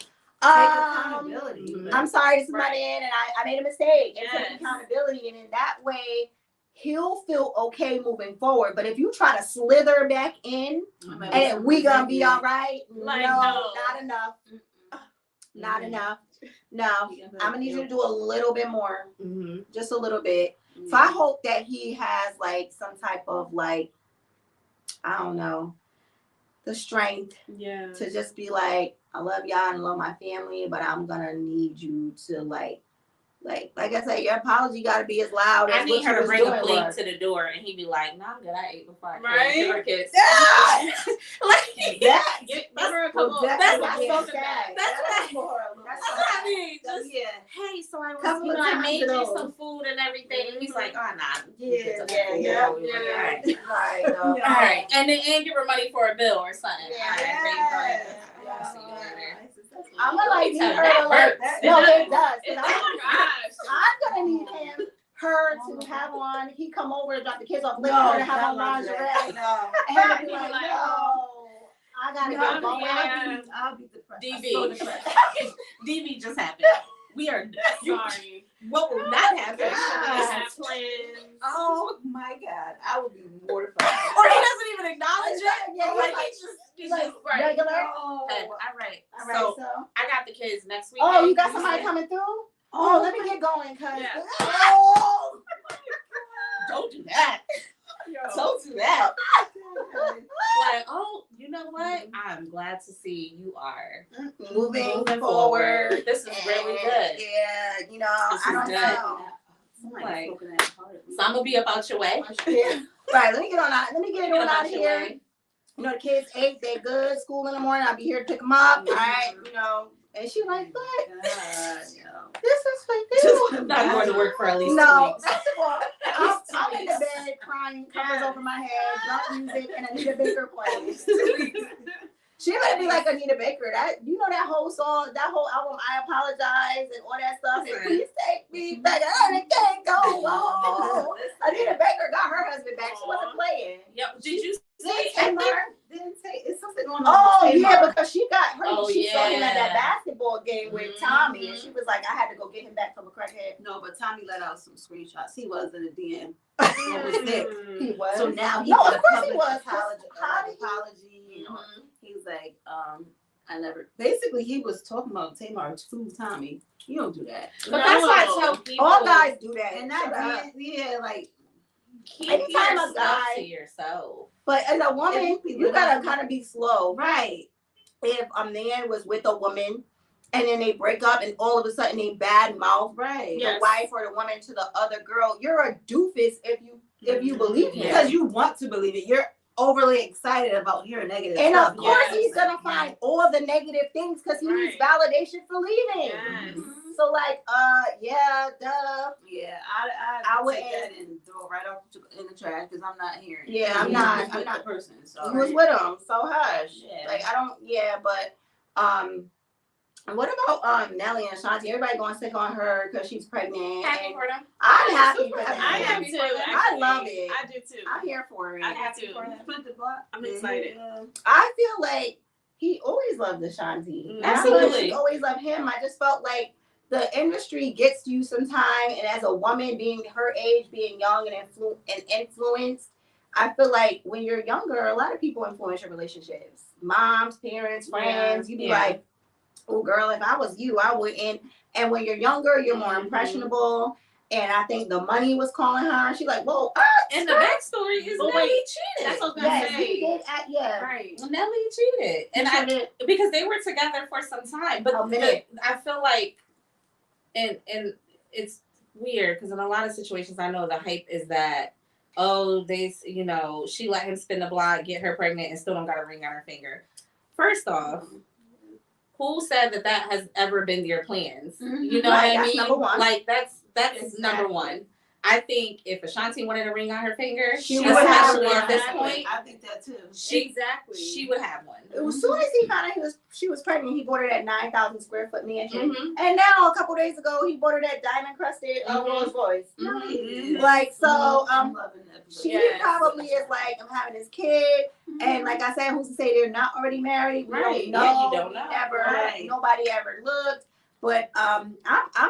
Take accountability. I'm sorry, this is my Right. man, and I made a mistake. And Yes. take accountability, and in that way, he'll feel okay moving forward. But if you try to slither back in and we gonna be all right, Like, no, no. not enough, not enough. No, I'm gonna need you to do a little bit more, just a little bit. So I hope that he has like some type of like, I don't know, the strength Yeah. to just be like, I love y'all and love my family, but I'm gonna need you to like I said, your apology gotta be as loud as I need what her you to was bring a doing plate was. to the door, and he'd be like, "No, I'm good. I ate before I came." Right? Give her a kiss. Like that. Give her a couple. That's that's what so I'm saying. That's what more. That's what I mean. Just, Yeah. hey, so I was, Couple you know, of I times made in you those. some food and everything. And he's like, "Oh, nah." Yeah, Okay, yeah. All right. Right. All right. And then give her money for a bill or something. Yeah. All right. Thank you. Yeah. I'll see you later. I'm gonna like need Tell you, her that to like. hurts. No, it does. Oh 'Cause my gosh. I'm gonna need her to have on. He come over and drop the kids off. Later No, to have on not lingerie. No. And he'll be He'll be like, like, no, I gotta No, get going. yeah. I'll be depressed. DB. I'm so depressed. DB just happened. We are. Sorry. What will not happen? I have plans. Oh my God, I would be mortified. Or he doesn't even acknowledge it. Yeah, Or like like- he's like just right. regular. Hey, Oh. all right. All right, So so. I got the kids next week. Oh, you got somebody coming through? Oh, let me get going, cause. Yeah. Oh. Don't do that. Don't do that. Like, oh, you know what? I'm glad to see you are Moving forward. This is really good. Yeah, you know, This I is don't good. know. Like, Smoking that hard. So I'm gonna be up out your way. Yeah. Right, let me get on out. Let me get Up on out out your here. way. You know, the kids ate, they good, school in the morning. I'll be here to pick them up. All right, you know. And she like, but God, no. this is what they do. I'm not going to work for at least 2 No, weeks. first of all, I'm in the bed crying, covers over my head, dark music, and Anita Baker plays. She might be like Anita Baker. That you know that whole song, that whole album, I Apologize and all that stuff. And please take me back. It can't go on. Anita Baker got her husband back. She wasn't playing. Yep. Did you see? Didn't say it's something going on. Oh with yeah, Tamar. because she got her. Oh, she saw him at that yeah. basketball game with Tommy, and she was like, "I had to go get him back from a crackhead." No, but Tommy let out some screenshots. He was in a DM. It was sick. He was. So now he No, did of a course he public was. apology. How did he- apology. You know, Mhm. he was like, I never. Basically, he was talking about Tamar to Tommy. You don't do that. But that's why I tell people. All guys do that. And Shut up. that, yeah, like keep Anytime your a stuff guy- to yourself. But as a woman, If you you gotta kind of be slow. right. If a man was with a woman and then they break up and all of a sudden they bad mouth Right. the Yes. wife or the woman to the other girl, you're a doofus if you believe it. Yeah. Because you want to believe it. overly excited about hearing negative And stuff. of course, Yes. he's gonna find all the negative things because he needs validation for leaving. Yes. So like, yeah, duh. Yeah, I I would take that and throw it right off in the trash because I'm not hearing. Yeah, it. I'm not with the person. So You was with him, so hush. Yeah. Like I don't. Yeah, but what about Nelly and Shanti? Everybody going sick on her because she's pregnant. Happy and for them. I'm happy Super for them. happy. I am too. I love it. I do too. I'm here for it. I do too. Flip the block. I'm excited. I feel like he always loved Ashanti. And I feel like Absolutely. she always loved him. I just felt like the industry gets you sometime, and as a woman being her age, being young and influenced, I feel like when you're younger, a lot of people influence your relationships. Moms, parents, friends. You be like, oh girl, if I was you, I wouldn't. And when you're younger, you're more impressionable. And I think the money was calling her. And she's like, whoa. And the backstory is But Nelly wait, cheated. that's what I was gonna Yes, say. he did. Right. Nelly cheated. And because they were together for some time. But A minute. I feel like, and it's weird because in a lot of situations, I know the hype is that, she let him spin the block, get her pregnant, and still don't got a ring on her finger. First off, who said that has ever been their plans? You know what I mean? Number one. Like that's Exactly. number one. I think if Ashanti wanted a ring on her finger, She would have especially one. at this point, I think that too. she would have one. As soon as he found out she was pregnant, he bought her that 9,000 square foot mansion. Mm-hmm. And now a couple days ago, he bought her that diamond crusted Rolls Royce. Mm-hmm. Like so, I'm loving that. she probably is like, I'm having this kid, and like I said, who's to say they're not already married? We Right. don't know. Yeah, you don't know. Nobody ever looked. But I'm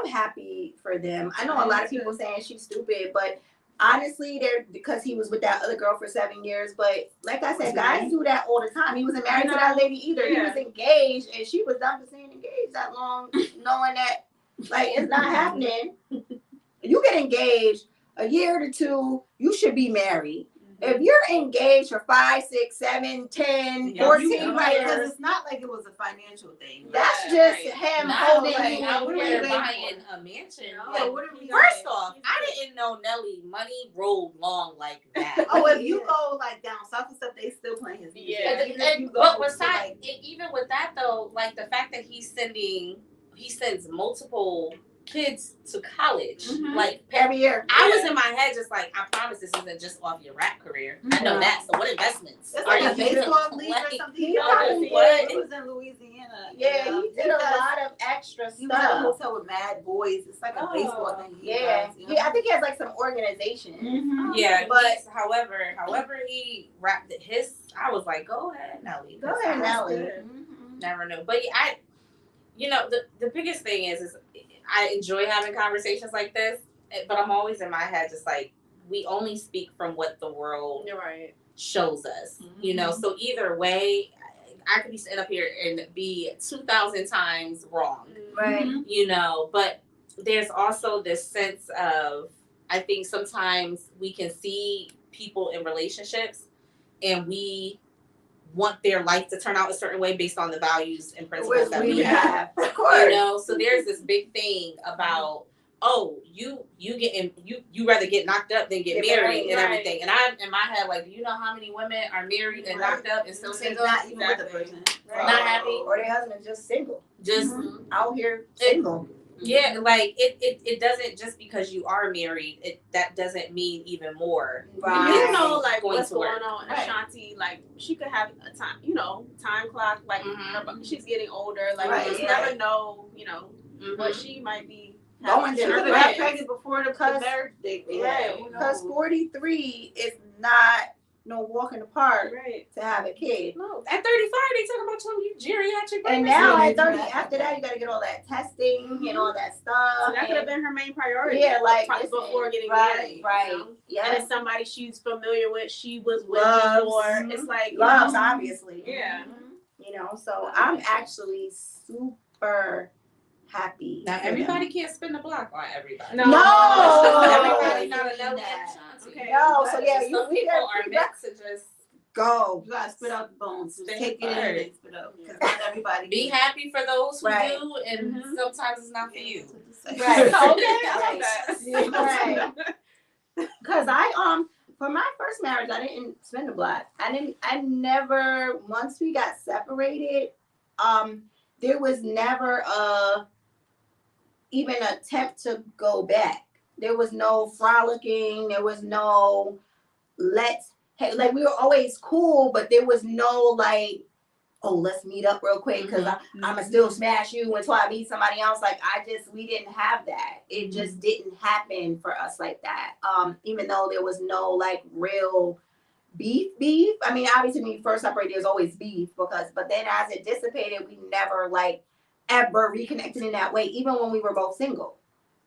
happy for them. I know a lot of people saying she's stupid, but honestly, because he was with that other girl for 7 years. But like I said, guys do that all the time. He wasn't married to that lady either. He was engaged, and she was done for staying engaged that long, knowing that like it's not happening. You get engaged a year to two, you should be married. If you're engaged for 5, 6, 7, 10, 14 because it's not like it was a financial thing. That's just him holding you. Out here waiting buying a mansion. Yeah, what are we First off, I didn't know Nelly money rolled long like that. Oh, if you go like down south and stuff, they still playing his music. And but besides, even with that though, like the fact that he sends multiple kids to college, like every year. I was in my head just like, I promise this isn't just off your rap career. I know that. So what investments That's are like a you baseball doing? league or something. He was in Louisiana. Yeah, he did a lot of extra He was at a stuff. hotel with mad boys. It's like a baseball thing. Yeah, I think he has like some organization. Yeah, but however he rapped his, I was like, go ahead, Nelly. Go ahead, Nelly. Never knew, but the biggest thing is I enjoy having conversations like this, but I'm always in my head just like, we only speak from what the world shows us, so either way, I could be sitting up here and be 2,000 times wrong, Right. But there's also this sense of, I think sometimes we can see people in relationships and we want their life to turn out a certain way based on the values and principles that we have. Of course. So there's this big thing about, you rather get knocked up than get married and everything. And I'm in my head like, do you know how many women are married and knocked up and still single? Not even with a person. Not happy. Or their husband is just single. Just out here single. Yeah, like it doesn't, just because you are married, that doesn't mean even more. Right. You know, like Going what's to work. going on in Ashanti, like she could have a time clock, like she's getting older, like you just never know, what she might be going She through. could have got pregnant before the birthday. Because 43 is not no walk in the park to have a kid. No, at 35 they talk about telling you geriatric pregnancy. And now at 30, after that you gotta get all that testing and all that stuff. So that could have been her main priority. Yeah, like before getting married. Right. Yeah. And it's somebody she's familiar with, she was with Loves. before. It's like Loves, obviously. Yeah. So I'm actually super happy. Now everybody can't spin the block on everybody. No. Everybody not a Nelly and Ashanti. Okay. No, so yeah, some people are meant to just go. You gotta spit out the bones. Just Spit take it in first. and spit out. Because not everybody be can. happy for those who Right. do, and sometimes it's not for you. Right. Okay, I love that. Right. Cause for my first marriage, I didn't spin the block. I never, once we got separated, there was never even an attempt to go back. There was no frolicking. There was no like we were always cool, but there was no like, oh, let's meet up real quick because I'ma still smash you until I meet somebody else. Like we didn't have that. It just didn't happen for us like that. Even though there was no like real beef. I mean, obviously when you first separate, there's always beef but then as it dissipated, we never like ever reconnected in that way, even when we were both single.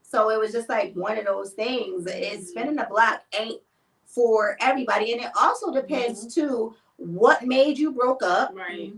So it was just like one of those things. It's spinning the block ain't for everybody, and it also depends too what made you broke up, right,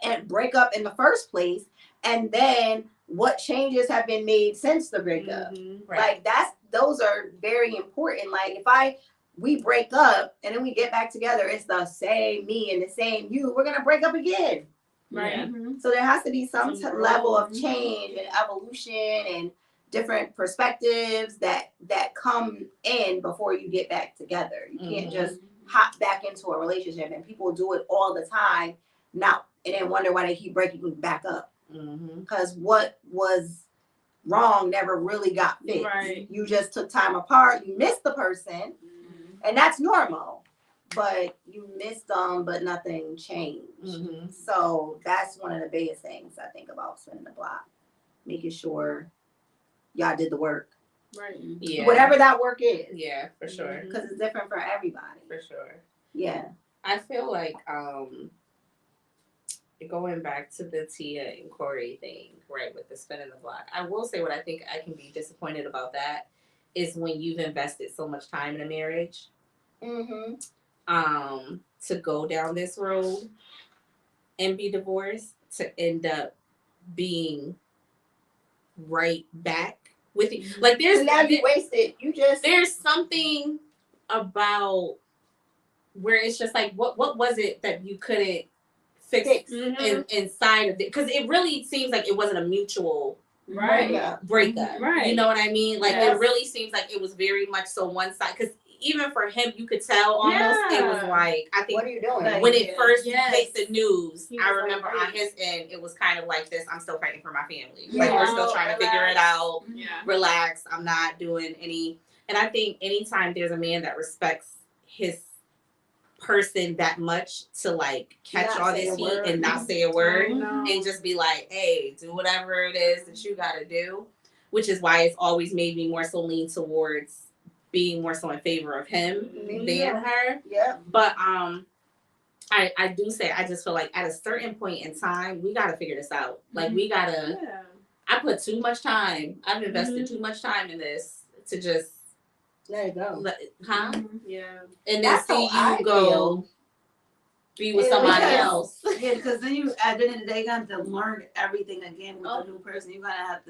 and break up in the first place, and then what changes have been made since the breakup. Right. Like those are very important. Like if we break up and then we get back together, it's the same me and the same you, we're gonna break up again. right. So there has to be some level of change and evolution and different perspectives that come in before you get back together. You can't just hop back into a relationship, and people do it all the time now and then wonder why they keep breaking back up. Because what was wrong never really got fixed. Right. You just took time apart, you missed the person, and that's normal. But you missed them, but nothing changed. So that's one of the biggest things I think about spinning the block, making sure y'all did the work. Right. Yeah. Whatever that work is. Yeah, for sure. Because it's different for everybody. For sure. Yeah. I feel like going back to the Tia and Corey thing, right, with the spin in the block, I will say what I think I can be disappointed about that is when you've invested so much time in a marriage, to go down this road and be divorced, to end up being right back with you. Like there's now you wasted. There's something about where it's just like what was it that you couldn't fix inside of it? Because it really seems like it wasn't a mutual breakup. Right. You know what I mean? Like it really seems like it was very much so one side. Because even for him, you could tell almost it was like, I think, what are you doing? When it first hit the news, I remember on his end, it was kind of like this: I'm still fighting for my family. Like we're still trying to figure it out. Relax. I'm not doing any. And I think anytime there's a man that respects his person that much to like catch all this heat and not say a word and just be like, hey, do whatever it is that you got to do, which is why it's always made me more so lean towards being more so in favor of him than her. Yeah. But I do say, I just feel like at a certain point in time, we got to figure this out. Like we got to, I put too much time. I've invested too much time in this to just let it go. Yeah. And then see you go be with somebody else. Yeah, because then you, at the end of the day, you're going to have to learn everything again with a new person. You're going to have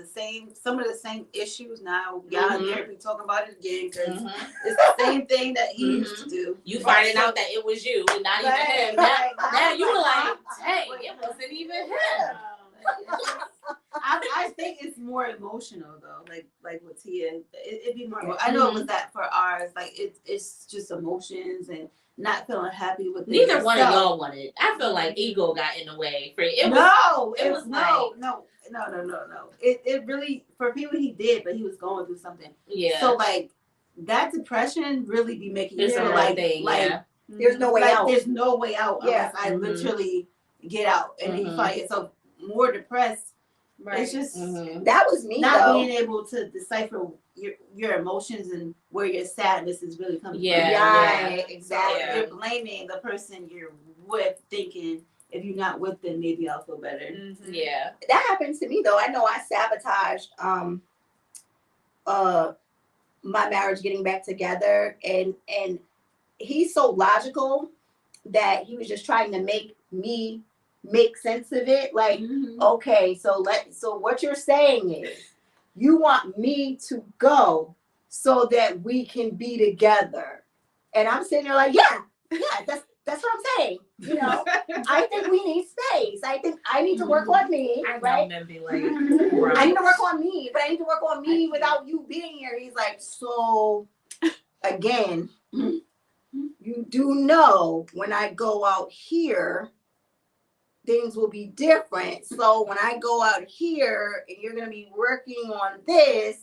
some of the same issues now. Y'all here be talking about it again because it's the same thing that he used to do. You finding out that it was you and not even him. Now you were like, hey, it wasn't even him. I think it's more emotional though, like with Tia. It'd be more. I know it was that for ours. Like it's just emotions and not feeling happy with it. Neither one of y'all wanted. I feel like ego got in the way for it. No. It really, for people, he did, but he was going through something. Yeah. So like that depression really be making you feel like there's no way out. There's no way out unless I literally get out, and then you find yourself more depressed. Right. It's just that was me not being able to decipher your emotions and where your sadness is really coming from. Yeah, exactly. So you're blaming the person you're with, thinking if you're not with them, maybe I'll feel better. Yeah, that happens to me though. I know I sabotaged my marriage getting back together, and he's so logical that he was just trying to make me make sense of it. Like, okay, so what you're saying is you want me to go so that we can be together. And I'm sitting there like, yeah, that's what I'm saying. You know, I think we need space. I think I need to work on me, right? I need to work on me, but I need to work on me without you being here. He's like, so again, you do know when I go out here, things will be different. So when I go out here and you're going to be working on this,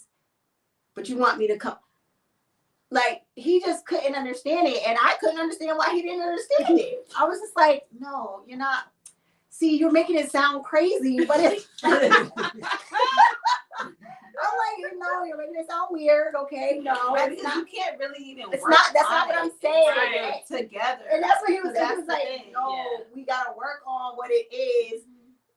but you want me to come. Like, he just couldn't understand it. And I couldn't understand why he didn't understand it. I was just like, no, you're not. See, you're making it sound crazy, but it's. I'm like, no, you're making it sound weird. Okay, no, Right, it's because not. you can't really even It's work not. That's on not what it I'm saying. right together. And that's what he was saying. That's He was the like, thing, no, yeah. we gotta work on what it is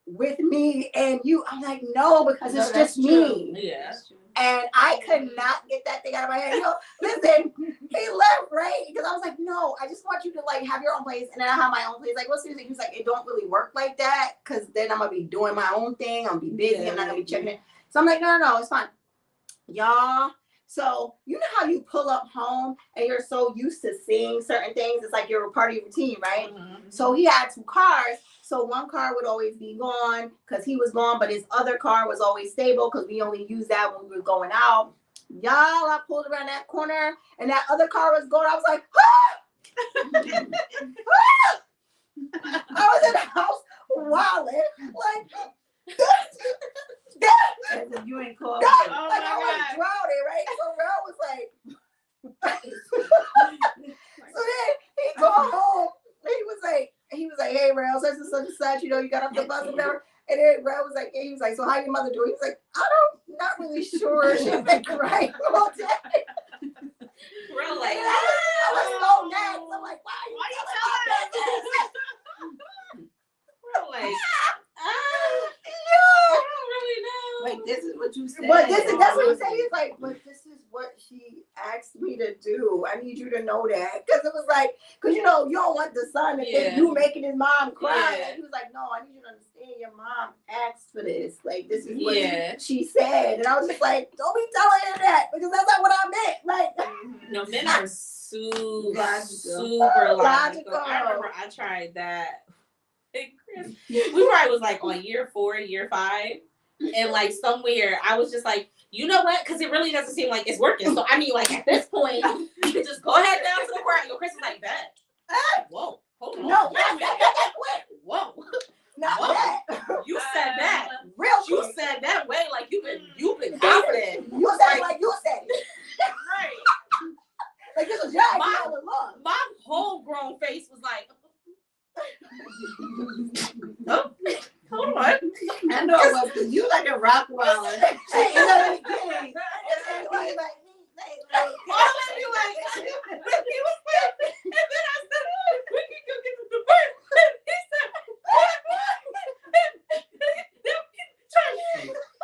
with me and you. I'm like, no, because No, it's that's just true. me. Yeah. That's true. And I could not get that thing out of my head. You know, listen, he left, right? Because I was like, no, I just want you to like have your own place, and then I have my own place. Like, well, seriously, he was like, it don't really work like that, because then I'm gonna be doing my own thing. I'm gonna be busy. I'm not gonna be checking it. So I'm like, no, it's fine, y'all. So you know how you pull up home and you're so used to seeing certain things. It's like you're a part of your routine, right? So he had 2 cars. So one car would always be gone because he was gone, but his other car was always stable because we only used that when we were going out. Y'all, I pulled around that corner and that other car was gone. I was like, ah! Ah! I was in the house wilding, like, As if you ain't called. like Oh I my was God. drowning, right? So Rel was like, so then he called home. He was like, hey, Rel, such and such, you know, you got off the bus or whatever. And then Rel was like, he was like, so how your mother doing? He was like, not really sure. She's been crying all day. We're like, I was so mad. I'm like, why are you telling me this? we're like, Yo. I don't really know. Like, this is what you said. But that's what he said. He's like, but this is what she asked me to do. I need you to know that. Because it was like, because you know, you don't want the son to think you making his mom cry. Yeah. And he was like, no, I need you to understand your mom asked for this. Like, this is what Yeah. she said. And I was just like, don't be telling her that, because that's not what I meant. Like, No, men are super Logical. logical. I remember I tried that. We probably was like on year 4, year 5, and like somewhere I was just like, you know what? Because it really doesn't seem like it's working. So I mean, like at this point, you can just go ahead down to the ground. Your Chris is like that. Whoa, hold on. no, that quick. Whoa, Not Whoa. that. you said that. Real You quick. said that way like you've been confident. You said it like you said it. Right. Like this was your idea all along. My whole grown face was like, oh, hold on. I know it was because you like a rock waller. And then the beginning, and like, All of you like, he was like, and then I said, we can go get the bird. He said,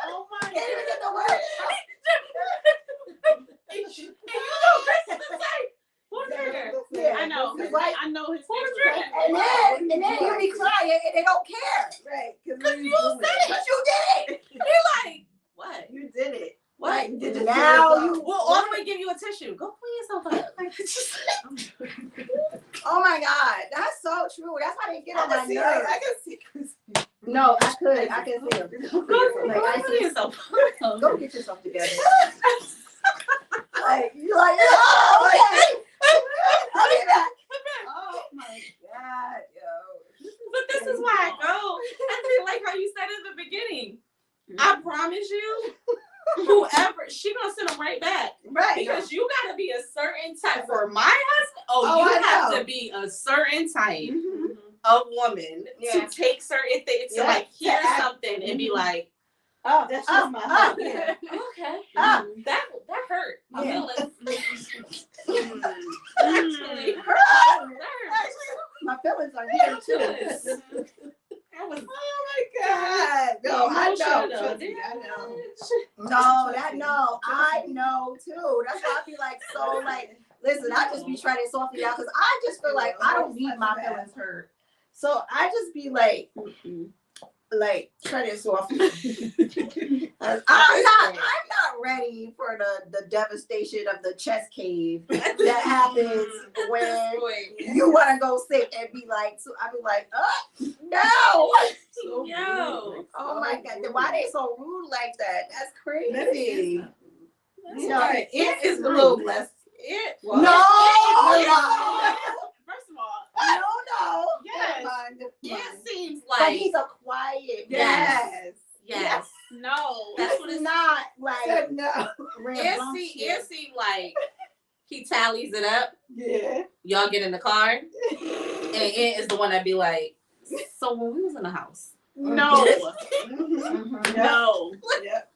Oh my can't even get the word. and you know Chris is like, pull the trigger. Yeah, I know. it's like, I know his Pull the face. trigger. and then you be crying and they don't care. Right. Because you said it. But you did it. You're like, what? You did it. What? Like, Did now you you. We'll all the way give you a tissue. Go clean yourself up. Oh my God, that's so true. That's why they get on my nerves. I can see. No, I can see him. Go clean yourself up. Go get yourself together. Like you're like, oh, okay. I'll be back. Oh my God, yo. But this is why I go. I feel like how you said in the beginning. I promise you, whoever, she gonna send them right back. Right. Because you gotta be a certain type. For my husband, Oh, you I have know. to be a certain type Mhm. of woman Yeah. to take certain things, to Yeah. like hear To act. something and be Mhm. like, Oh, That's just my heart. yeah. okay, Ah. that hurt. My Yeah. feelings. Mm. Actually, Mm. that hurt. Actually, my feelings are here too. Yes. I was Oh my God. No, I know. emotional. Trust me, I know. No, I know too. That's why I be like so like. Listen, I just be trying to soften it out because I just feel like I don't need my feelings hurt. So I just be like trying to soften. I'm not ready for the devastation of the chest cave that happens when you want to go sit and be like, so I be like, no. Yo. Oh my God, then why they so rude like that? That's crazy. Listen, You know, it is a little less Well, No. First of all, No. yes. it seems But like he's a quiet. yes. No. That's what It's it's not like no. it seemed like he tallies it up. Yeah. Y'all get in the car, and Ant is the one that be like, so when we was in the house. No. Mm-hmm. No. Yep.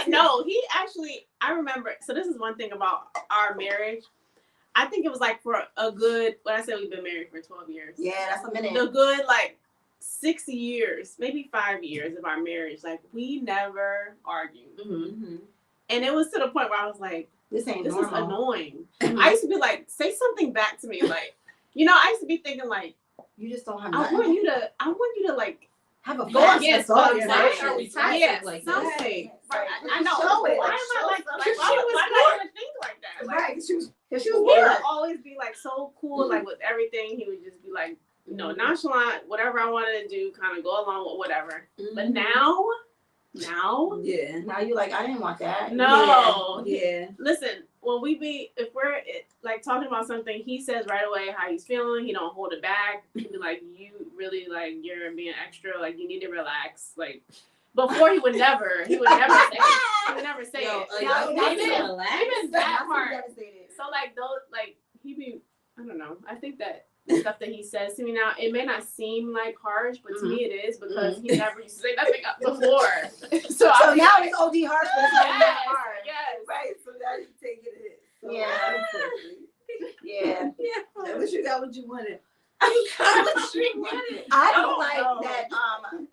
No, he actually, I remember, so this is one thing about our marriage. I think it was like for a good, when I said we've been married for 12 years. Yeah, that's a minute. The good, like, 6 years, maybe 5 years of our marriage, like, we never argued. Mm-hmm. And it was to the point where I was like, This ain't this normal. is annoying. I used to be like, say something back to me. Like, I used to be thinking, like, You just don't have I nothing. want you to, like, have a go fast against assault. what I'm Why saying. are we toxic Yes, like this? something. Right. I know. Show it. Why am I like why would I even think like that? Like, Right. Because he you would were. always be like so cool, like with everything. He would just be like, nonchalant, whatever I wanted to do, kind of go along with whatever. But now, Yeah. Now you like, I didn't want that. no. Yeah. Listen, if we're like talking about something, he says right away how he's feeling. He don't hold it back. He'd be like, you really like you're being extra. Like you need to relax. Like before he would never say it. He would never say it. Even that part. So like those like he be I don't know. I think that the stuff that he says to me now, it may not seem like harsh, but to me it is because he never used to say nothing before. So now it's OD harsh, but it's not that hard. Yes. Right. So now you take it. So Yeah. I wish you got what you wanted. I don't like that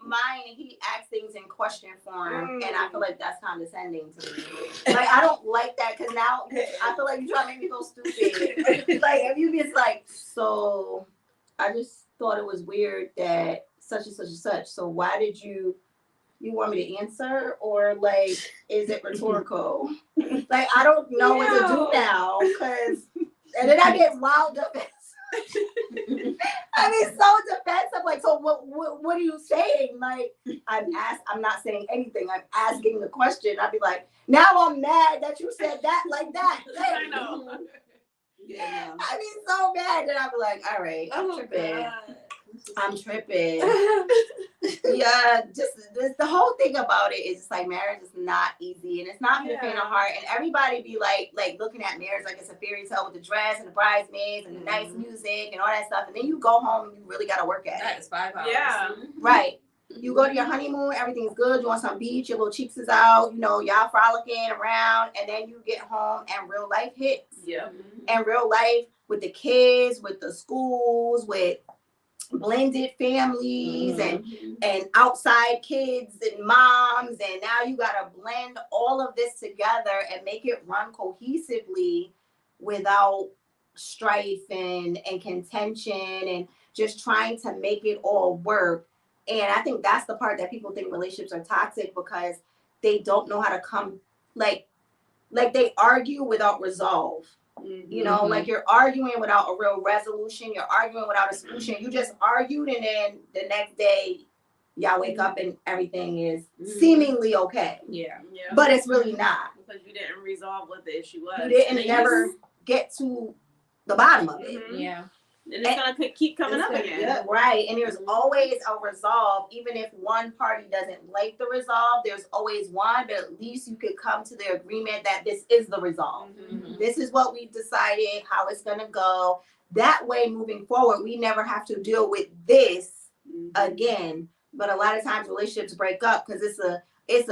mine he asks things in question form and I feel like that's condescending to me. Like I don't like that because now I feel like you try to make me feel stupid. Like if you just like, so I just thought it was weird that such and such and such. So why did you want me to answer or like is it rhetorical? Like I don't know what to do now because and then I get wild up. I mean, so defensive. Like, so what are you saying? Like, I'm not saying anything. I'm asking the question. I'd be like, now I'm mad that you said that like that. I know. Yeah. I'd be so mad that I'd be like, all right, I'm tripping. I'm tripping. Yeah, just the whole thing about it is just like marriage is not easy and it's not for the faint of heart. And everybody be like looking at marriage like it's a fairy tale with the dress and the bridesmaids and the nice music and all that stuff. And then you go home and you really got to work at That it. is 5 hours. Yeah. Right. You go to your honeymoon, everything's good. You on some beach, your little cheeks is out, y'all frolicking around, and then you get home and real life hits. Yeah. And real life with the kids, with the schools, with blended families and outside kids and moms, and now you got to blend all of this together and make it run cohesively without strife and contention and just trying to make it all work. And I think that's the part that people think relationships are toxic because they don't know how to come like they argue without resolve. Like you're arguing without a real resolution. You're arguing without a solution. You just argued and then the next day y'all wake up and everything is seemingly okay. Yeah. But it's really not. Because you didn't resolve what the issue was. You didn't never get to the bottom of it. Yeah. And it's going to keep coming up again. Yeah, right. And there's always a resolve. Even if one party doesn't like the resolve, there's always one, but at least you could come to the agreement that this is the resolve. This is what we've decided, how it's going to go. That way, moving forward, we never have to deal with this again. But a lot of times relationships break up because it's a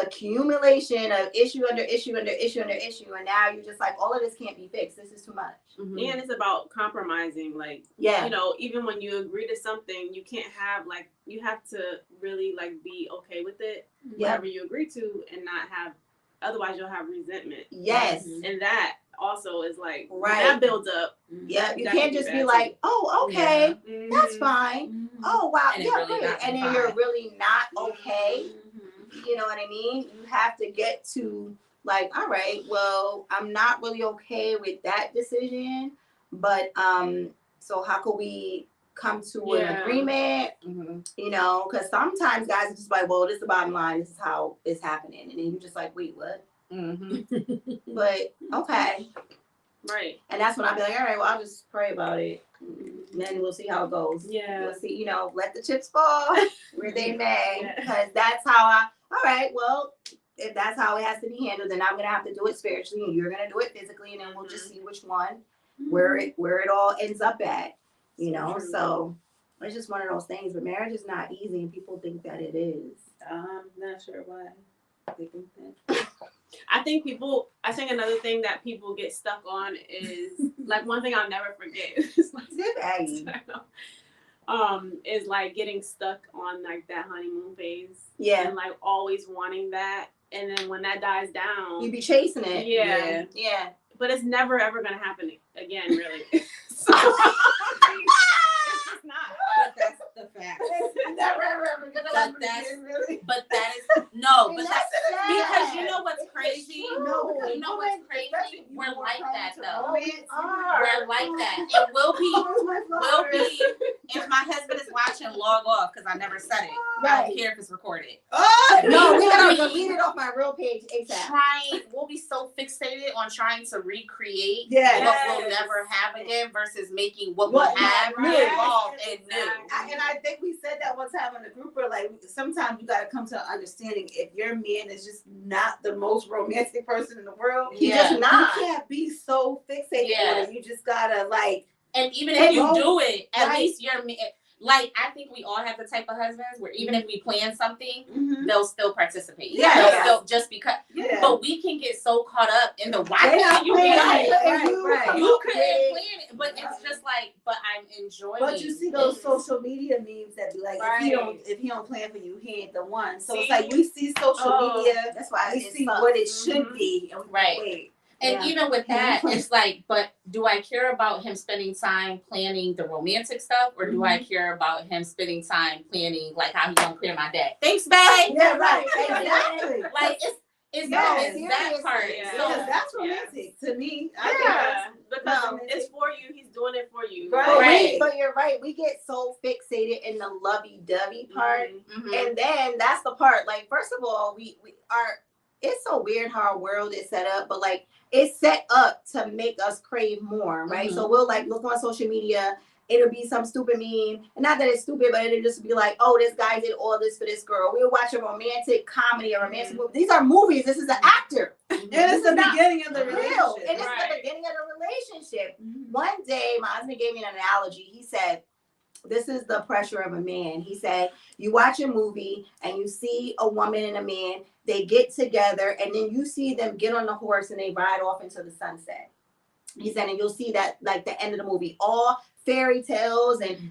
accumulation of issue under issue under issue under issue. And now you're just like, all of this can't be fixed. This is too much. And it's about compromising. Like, even when you agree to something, you can't have you have to really be okay with it, whatever you agree to, and not have, otherwise you'll have resentment. Yes. And that also is right. That builds up. Yeah. You can't just be like, oh, okay, that's fine. Oh, wow. And yeah, really great. And then you're really not okay. You know what I mean? You have to get to all right, well, I'm not really okay with that decision, but so how could we come to an agreement? Because sometimes guys are just like, well, this is the bottom line. This is how it's happening. And then you're just like, wait, what? But okay. Right. And that's when I'll be like, all right, well, I'll just pray about it. And then we'll see how it goes. Yeah. We'll see, let the chips fall where they may. Yeah. Because that's how all right, well, if that's how it has to be handled, then I'm going to have to do it spiritually and you're going to do it physically. And then we'll just see which one, where it all ends up at, So it's just one of those things. But marriage is not easy and people think that it is. I'm not sure why they think that. I think another thing that people get stuck on is like one thing I'll never forget is like getting stuck on like that honeymoon phase. Yeah. And like always wanting that. And then when that dies down, you be chasing it. Yeah. But it's never ever gonna happen again, really. It's just not. But that's the fact. Never ever gonna happen again, really. But that is no. But that's sad. because you know what's crazy. No, you know what's crazy. We're like that though. We're We're like that. It will be. If my husband is watching, log off because I never said it. I don't care if it's recorded. No, we gotta delete it off my real page ASAP. We'll be so fixated on trying to recreate Yes. what we'll never have again versus making what we'll have evolved and new. And I think we said that one time in the group where like sometimes you gotta come to an understanding if your man is just not the most romantic person in the world. He's just not. You can't be so fixated on it. You just gotta like. And even if you do it, at least you're like, I think we all have the type of husbands where even if we plan something, they'll still participate. Yeah. They'll just because. Yeah. But we can get so caught up in the why can't you be like, you couldn't plan it. But it's just like, but I'm enjoying. But you see those social media memes that be like, if he don't plan for you, he ain't the one. So it's like we see social media. That's why we see what it should be. And we wait. And even with that, it's like, but do I care about him spending time planning the romantic stuff, or do I care about him spending time planning like how he gonna clear my debt? Thanks, babe. Yeah, right. Exactly. Like it's that part. Yeah. So that's romantic to me. Because it's for you. He's doing it for you. Right. But you're right. We get so fixated in the lovey-dovey part, and then that's the part. Like, first of all, we are. It's so weird how our world is set up, but like it's set up to make us crave more, right? So we'll like look on social media, it'll be some stupid meme, and not that it's stupid, but it'll just be like, oh, this guy did all this for this girl. We'll watch a romantic comedy, a romantic movie. These are movies. This is an actor. And it's the beginning of the relationship. And it's the beginning of the relationship. One day, my husband gave me an analogy. He said, this is the pressure of a man. He said, you watch a movie and you see a woman and a man, they get together and then you see them get on the horse and they ride off into the sunset. He said, and you'll see that like the end of the movie, all fairy tales and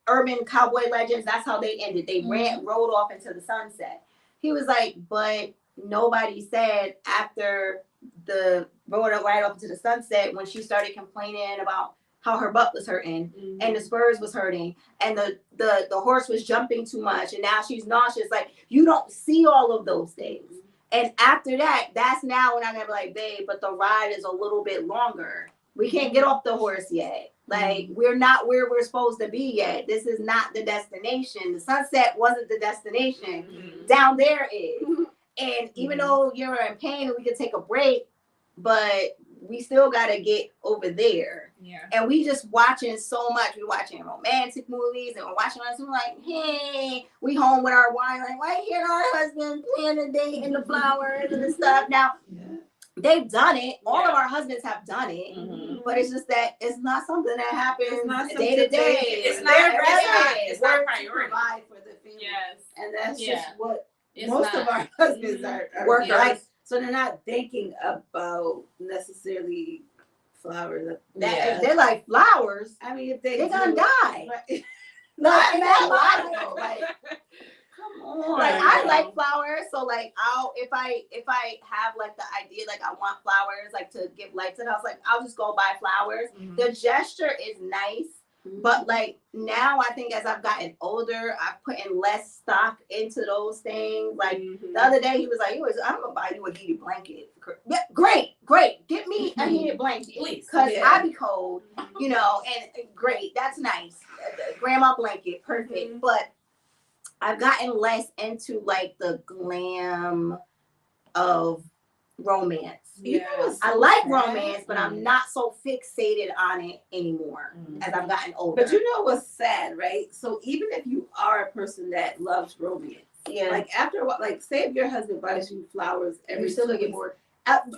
urban cowboy legends. That's how they ended. They rode off into the sunset. He was like, but nobody said after the rode right off into the sunset when she started complaining about how her butt was hurting and the spurs was hurting and the horse was jumping too much and now she's nauseous. Like, you don't see all of those things. And after that, that's now when I'm gonna be like, babe, but the ride is a little bit longer. We can't get off the horse yet. Like, we're not where we're supposed to be yet. This is not the destination. The sunset wasn't the destination. Down there is. And even though you're in pain and we can take a break, but we still got to get over there. Yeah. And we just watching so much. We're watching romantic movies and we're watching us. We're like, hey, we home with our wine. Like, why here our husband playing the date and the flowers and the stuff. Now, they've done it. All of our husbands have done it. But it's just that it's not something that happens day to day. It's not priority. Provide for the family. Yes. And that's just what it's most of our husbands are working. Like, so they're not thinking about necessarily flowers. They're like flowers. I mean, if they're gonna die. Right. Like, come on. Like, I like flowers, so like if I have like the idea like I want flowers like to give life to the house, like I'll just go buy flowers. The gesture is nice. But like now I think as I've gotten older, I've put in less stock into those things. Like the other day he was like, I'm gonna buy you a heated blanket. Yeah, great. Get me a heated blanket. Please. Because I be cold, and great, that's nice. Grandma blanket, perfect. But I've gotten less into like the glam of romance. Yes. I like romance, but I'm not so fixated on it anymore as I've gotten older. But you know what's sad, right? So even if you are a person that loves romance, like after what, like say if your husband buys you flowers every still 2 get weeks, bored.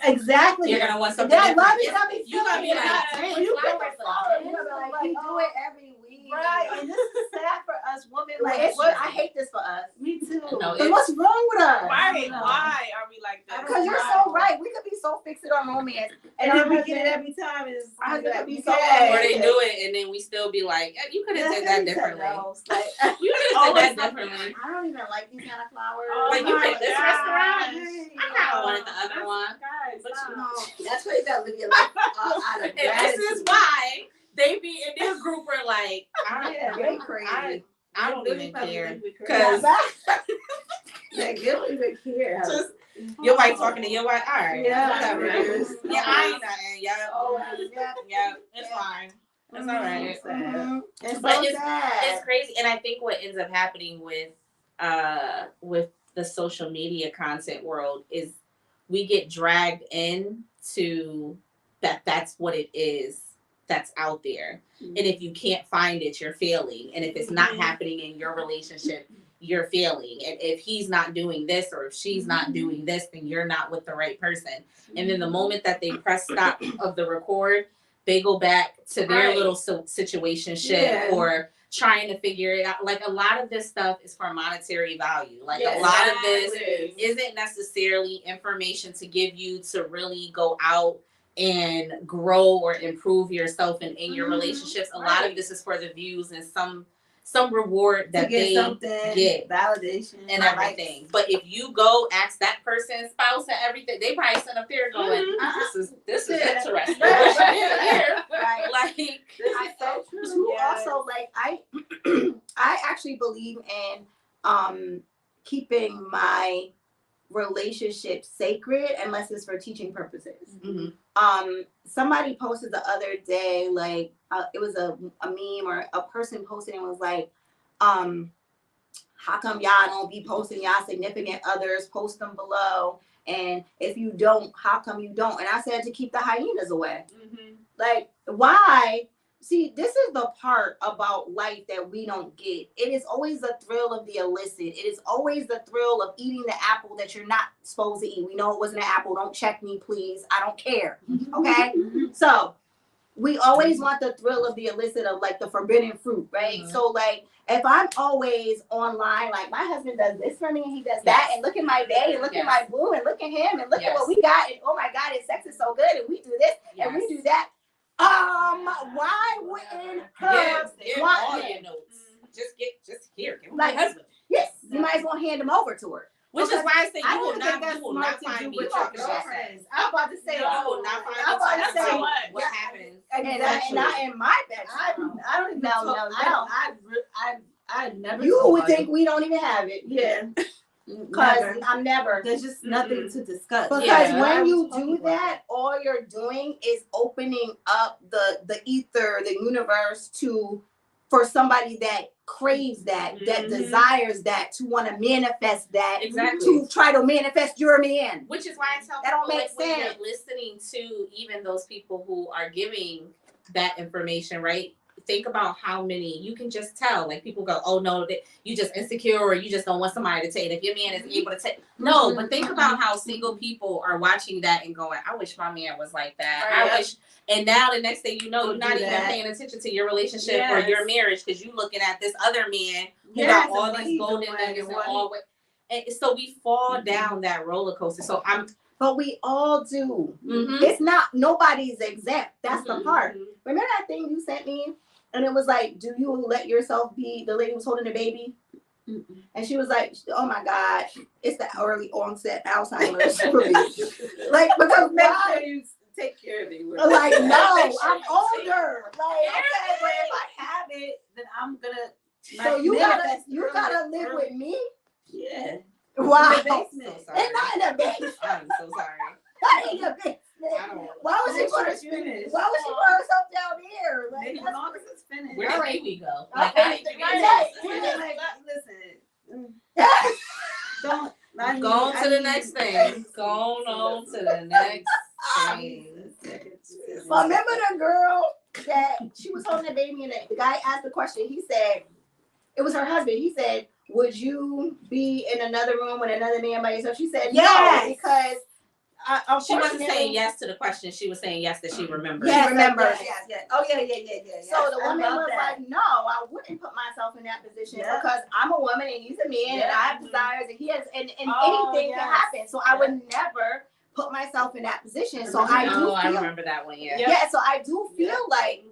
Exactly. You're gonna want something That love different. is You gonna be like, when you get flowers the flowers, again? you're gonna be like, we do it every week. right? And this is sad for us women. Like, Like, what? I hate this for us. me too. No, But what's wrong with us? Why are we like that? Because you're so right. We could be so fixated on romance, And then we get it every time. And it's I like, could be you so can't. Or they do it and then we still be like, you could have did that differently. Like, You could have did that differently. I don't even like these kind of flowers. Like you picked this restaurant. Hey, I kind of wanted the other one. Guys, But you No, that's why you gotta live your life out of And this is why they be in their group are like, Yeah, they crazy. I don't Really even probably care. think we Cause Like, they don't even care. just your wife talking to your wife. All right. Yeah, whatever. whatever. Yeah, I ain't nothing. Yeah. Oh, yeah. Yeah, it's fine. It's all right. It's But so it's sad. crazy, and I think what ends up happening with the social media content world is we get dragged into that's what it is that's out there. And if you can't find it, you're failing. And if it's not happening in your relationship, you're failing. And if he's not doing this or if she's not doing this, then you're not with the right person. And then the moment that they press stop of the record, they go back to their little situationship or trying to figure it out. Like a lot of this stuff is for monetary value. Like a lot of this isn't necessarily information to give you to really go out and grow or improve yourself and in your relationships. A lot of this is for the views and some reward that they get validation and everything. But if you go ask that person's spouse and everything, they probably sit up there going, this is interesting. Right. Like I so true. Also, like I actually believe in keeping my relationship sacred unless it's for teaching purposes. Somebody posted the other day, like it was a meme or a person posted and was like, how come y'all don't be posting y'all significant others? Post them below. And if you don't, how come you don't? And I said to keep the hyenas away. Like, why? See, this is the part about life that we don't get. It is always the thrill of the illicit. It is always the thrill of eating the apple that you're not supposed to eat. We know it wasn't an apple. Don't check me, please. I don't care. Okay? So we always want the thrill of the illicit of like the forbidden fruit, right? So like if I'm always online, like my husband does this for me and he does that, and look at my day and look at my boo and look at him and look at what we got, and oh my God, his sex is so good and we do this and we do that. Why wouldn't her want all him? your notes? Just here. Give Like, my husband. Yes, you might as well hand them over to her. Which is why I say I you will don't think not that's smart to find do me with talking your about girlfriends. sex. I'm about to say, You will not find me I'm about to talking say about what happens. and not in my bedroom. I don't even No. I never. You would think we don't even have it. Yeah. Because I'm never. There's just nothing to discuss. Because when you do that, all you're doing is opening up the ether, the universe for somebody that craves that desires that, to want to manifest that, to try to manifest your man. Which is why I tell that don't people, make like, when sense. you're listening to even those people who are giving that information, right? Think about how many you can just tell. Like people go, oh no, you just insecure or you just don't want somebody to take it. If your man is able to take, no. But think about how single people are watching that and going, I wish my man was like that. Right. I wish. And now the next thing you know, you're not even paying attention to your relationship or your marriage because you're looking at this other man who got all these golden nuggets and all. And so we fall down that roller coaster. So But we all do. It's not, nobody's exempt. That's the part. Remember that thing you sent me? And it was like, do you let yourself be, the lady was holding the baby? And she was like, oh my God, it's the early onset Alzheimer's for me. Like, because make sure you take care of me. Like, no, I'm older. Like, okay, but if I have it, then I'm gonna. So you gotta live with me? Yeah. Wow. In the basement. So sorry. And not in the basement. I'm so sorry. Not in the basement. Why was she put herself down here? Like, Maybe as long as it's finished. Where did we go? Like, How did you get Listen. Don't. Don't. Go to the next thing. Going on to the next thing. Well, remember the girl that she was holding a baby and the guy asked the question. He said, it was her husband. He said, would you be in another room with another man by yourself? She said, Yes. no, because She wasn't saying yes to the question. She was saying yes that she remembers. Yes, she remembers. Yes. Oh, yeah. So the woman was like, no, I wouldn't put myself in that position because I'm a woman and he's a man and I have desires and he has, and anything can happen. So I would never put myself in that position. So I do feel, I remember that one, yeah. Yeah, so I do feel like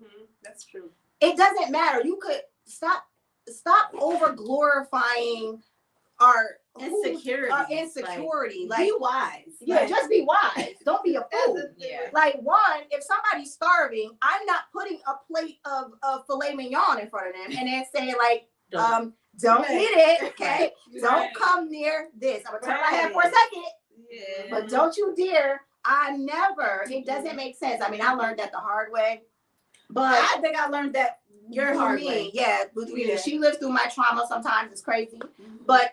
that's true. It doesn't matter. You could stop over glorifying our insecurity. Like, be wise. Yeah, just be wise. Don't be a fool. Like, one, if somebody's starving, I'm not putting a plate of filet mignon in front of them and then saying like, don't eat it, okay? Don't come near this. I'm gonna turn my head for a second. Yeah. But don't you dare. It doesn't make sense. I mean, I learned that the hard way. But I think I learned that your hard way. Yeah, she lives through my trauma. Sometimes it's crazy, but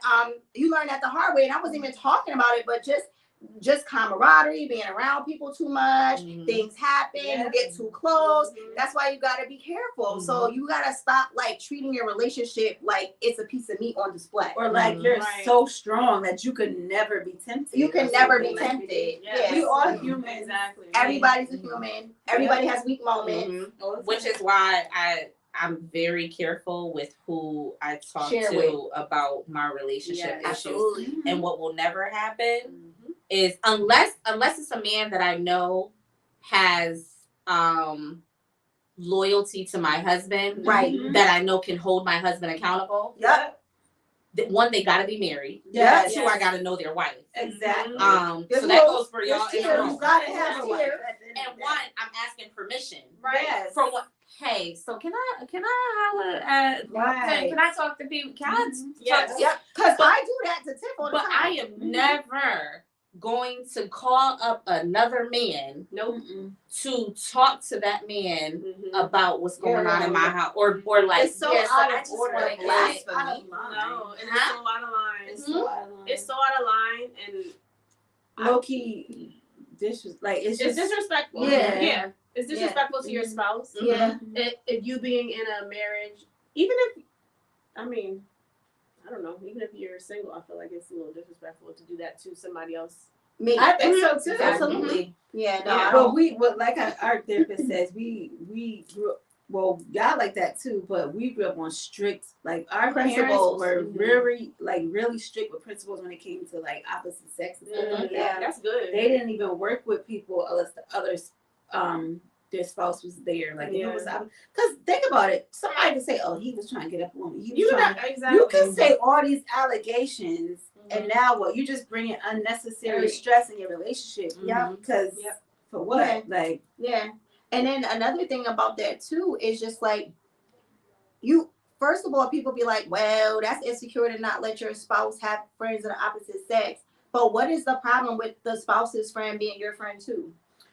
you learn that the hard way. And I wasn't even talking about it, but just camaraderie, being around people too much, things happen, you get too close. That's why you got to be careful. So you got to stop like treating your relationship like it's a piece of meat on display, or like you're so strong that you could never be tempted. You can never be tempted. Yes. We are human. Exactly. Everybody's a human. Everybody has weak moments, which is why I'm very careful with who I talk to about my relationship issues. Absolutely. And what will never happen is unless it's a man that I know has loyalty to my husband, right? That I know can hold my husband accountable. Yep. One, they gotta be married. Yes. Two, I gotta know their wife. Exactly. So that goes for y'all. You gotta have a wife. And one, I'm asking permission. Right. Yes. From what? Hey, so can I holler at? Right. Can I talk to people? Can I Yes. Yep. Because I do that to Tiff all the but time. I am never going to call up another man to talk to that man about what's going on in my house or like it's so out of order. Like, No, it's so out of line. It's so out of line and low key it's disrespectful. Yeah. It's disrespectful to your spouse. Yeah. If you being in a marriage, even if I don't know, even if you're single, I feel like it's a little disrespectful to do that to somebody else. Me. I think so too. Absolutely. Yeah. No. But like our therapist says, we grew up, well, y'all like that too, but we grew up on strict, like our Principles. parents were really strict with principles when it came to like opposite sex and stuff like that. That's good. They didn't even work with people unless the others their spouse was there. Like it was because think about it. Somebody could say, "Oh, he was trying to get up a woman." You can say all these allegations, and now what? You just bringing unnecessary stress in your relationship. Yeah, because for what? And then another thing about that too is just like first of all, people be like, "Well, that's insecure to not let your spouse have friends of the opposite sex." But what is the problem with the spouse's friend being your friend too?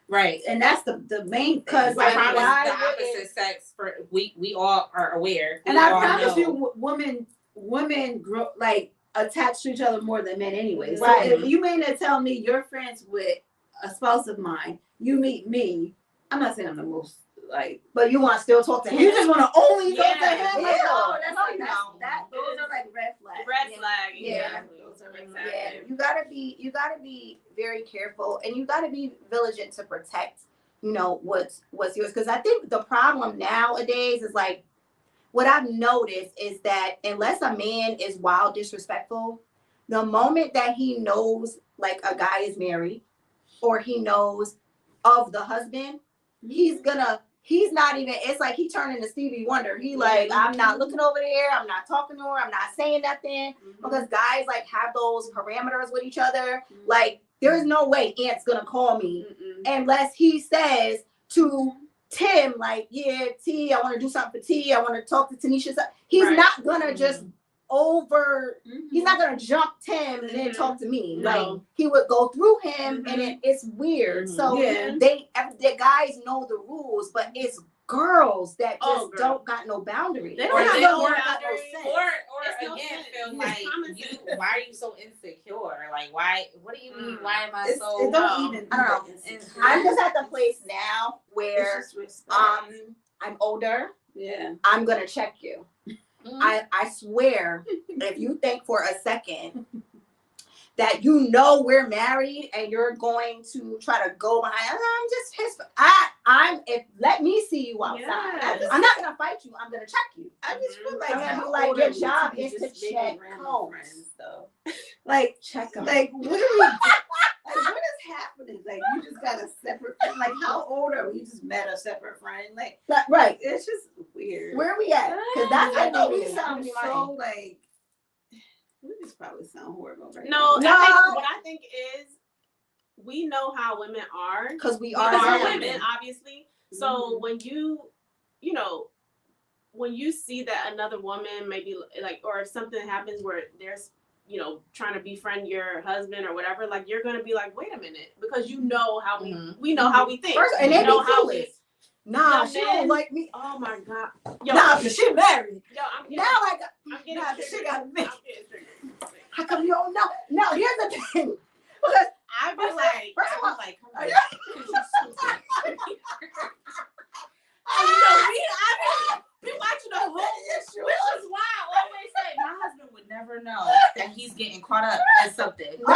Right, and that's the main thing. Because I promise the opposite sex for we all are aware, and I promise you, women grow like attached to each other more than men anyway. So if you mean to tell me you're friends with a spouse of mine, you meet me. I'm not saying I'm the most but you want to still talk to him. You just want to only talk to him. Yeah. Those are like red flags. Red flag. Yeah. Those are Yeah. You gotta be very careful, and you gotta be vigilant to protect, what's yours. Because I think the problem nowadays is like, what I've noticed is that unless a man is wild disrespectful, the moment that he knows like a guy is married, or he knows of the husband, he's not even, it's like he turned into Stevie Wonder. He like, I'm not looking over there. I'm not talking to her. I'm not saying nothing. Because guys like have those parameters with each other. Like there's no way Aunt's going to call me unless he says to Tim, like, yeah, T, I want to do something for T. I want to talk to Tanisha. He's not going to just he's not going to jump Tim and then talk to me. No. Like he would go through him and it's weird. So the guys know the rules, but it's girls that just girl. don't got no boundaries. They Or don't have they no or- boundaries. Or It's no again, sense. feel Yeah. like Common you. sense. Why are you so insecure? Like, why? What do you mean? Why am I It so? don't even. I don't know. Insecure. I'm just at the place now It's where just respect. I'm older. Yeah. I'm gonna check you. Mhm. I swear, if you think for a second that you know we're married and you're going to try to go behind, I'm just his. If let me see you outside. Yes. I'm not gonna fight you. I'm gonna check you. I just feel like I'm gonna how be like, old your are we job to be is to just making check random codes. friends, though. Like, Check them. like what are we? Like, what is happening? Like, you just got a separate friend. Like, how old are we? You just met a separate friend. Like, Right. it's just weird. Where are we at? Because that's I what know we we sound need. so like. We just probably sound horrible right No, now. I think, what I think is we know how women are. Because we We are are them. women, obviously. So when you know, when you see that another woman maybe like, or if something happens where there's, you know, trying to befriend your husband or whatever, like you're gonna be like, wait a minute, because you know how we know how we think. First, and you they know be how clueless. Nah, Young she men- don't like me. Oh my god. Yo, Nah, because she married. yo, I'm getting, Now I got. I'm getting nah, triggered. she got me. I'm getting triggered. How come you don't know? No, here's the thing. Because I'd be First of all- like, first of all- Come here. and you know, I've been watching the whole Which is why I always say my husband would never know that he's getting caught up in something. No,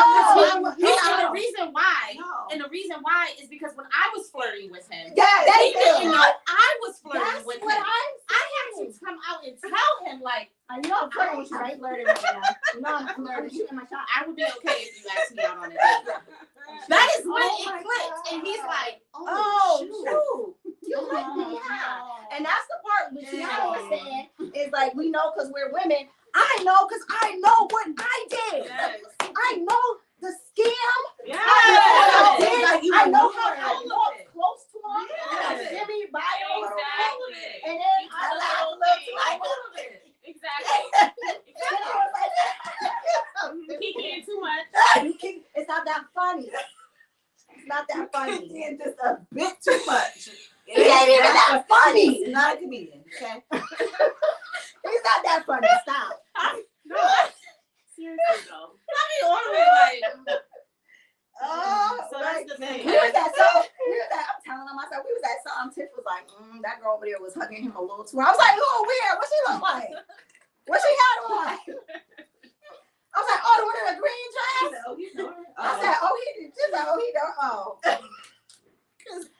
and no. the reason why, No. and the reason why is because when I was flirting with him, Yeah, he didn't know I was flirting That's with what him. I'm I had to come out and tell him, like, I know I'm flirting with you, right? Flirting right now. You know I'm flirting. Shooting my shot. I would be okay if you asked me out on a date. That is when Oh it my clicked, God. and he's like, Oh, shoot. shoot. You like me, yeah. And that's the part which Tiana was saying is like, we know because we're women. I know because I know what I did. Yes. I know the scam. Yes. I know how All I of walk it. close to him. Yes. Jimmy, by a little bit. Exactly. And then You I tell laugh a the little thing. too. I All of it. Exactly. And I was like, He can't too much. it's not that funny. It's not that funny. It's just a bit too much. It ain't even that funny. He's not a comedian, okay? It's not that funny. Stop. No. Seriously though. I mean, all the way like, Oh, So that's the thing. We was at some. I'm telling them myself. We was at some. Tiff was like, that girl over there was hugging him a little too. I was like, oh, weird. What she look like? What she had on? I was like, oh, the one in the green dress. I said, oh, he did. She's like, oh, he don't. Oh.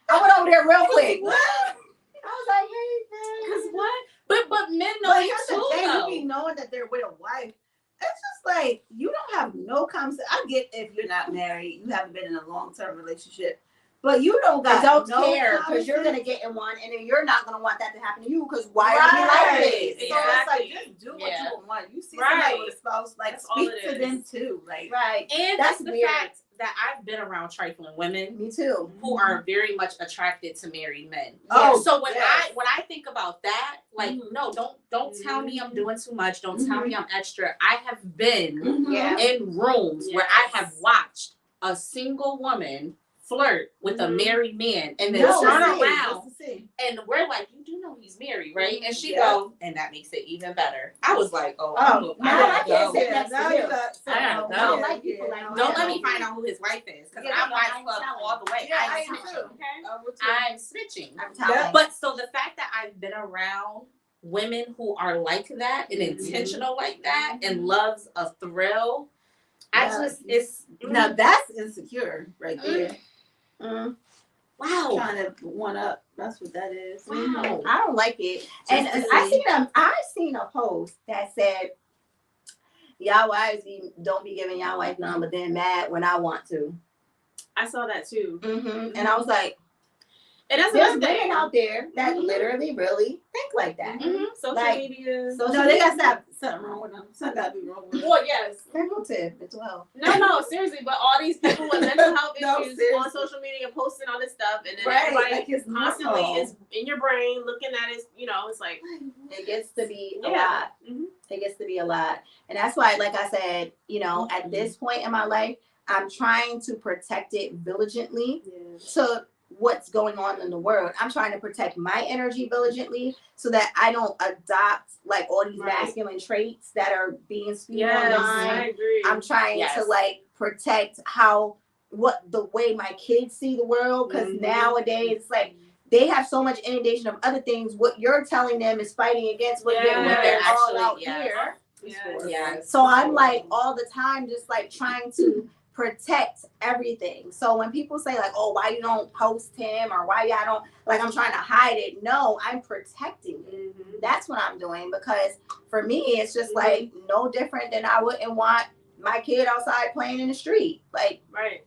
I went over there real quick. I was like, hey, cause what? But men know But it here's the too, thing, though. you be knowing that they're with a wife. It's just like you don't have no conversation. I get if you're not married, you haven't been in a long-term relationship, but you don't got don't no care because you're gonna conversation. get in one, and then you're not gonna want that to happen to you. Because why are we like this? So Exactly. it's like just do what Yeah. you want. You see Right. somebody with a spouse, like That's all speak it to them is. too. Like Right. And That's that's the weird. fact that I've been around trifling women Me too. who are very much attracted to married men. Oh, So when yes. I think about that, like, no, don't tell me I'm doing too much. Don't tell me I'm extra. I have been Yeah. in rooms where I Yes. have watched a single woman flirt with a married man and then just to turn see, around just to see. and we're like, you do know he's married, right? And she Yeah. go, and that makes it even better. I was like, Oh, I now gotta I can't go. sit next to now you. you got I gotta some- go. I don't like people like Don't that. let me find out who his wife is, because Yeah, I'm no, Wives I ain't Club telling. all the way. Yeah, I I'm am snitching. too. Okay. I'm snitching. I'm telling you. But so the fact that I've been around women who are like that and intentional like that and loves a thrill, Yeah. it's Now that's insecure right there. wow. Trying to one up. That's what that is. Wow. I don't like it. And to I seen a post that said, y'all wives don't be giving y'all wife none, but then mad when I want to. I saw that too. And I was like, And that's there's another thing. women out there that literally really think like that. Social Like, media. So No, they got something wrong with them. Something got to be wrong with them. Well, yes. They're no tip as well. No, seriously. But all these people with mental health No, issues seriously. on social media posting all this stuff, and then Right, everybody like it's constantly normal. is in your brain looking at it. You know, it's like It gets to be a Yeah. lot. It gets to be a lot. And that's why, like I said, you know, at this point in my life, I'm trying to protect it diligently to what's going on in the world. I'm trying to protect my energy diligently so that I don't adopt like all these masculine traits that are being spewed online. I agree. I'm trying to like protect the way my kids see the world, because nowadays it's like they have so much inundation of other things. What you're telling them is fighting against what they're all out here. Yes. So I'm like all the time just like trying to protect everything. So when people say like, oh, why you don't post him, or why I don't, like, I'm trying to hide it. No, I'm protecting it. That's what I'm doing, because for me, it's just like no different than I wouldn't want my kid outside playing in the street. Like,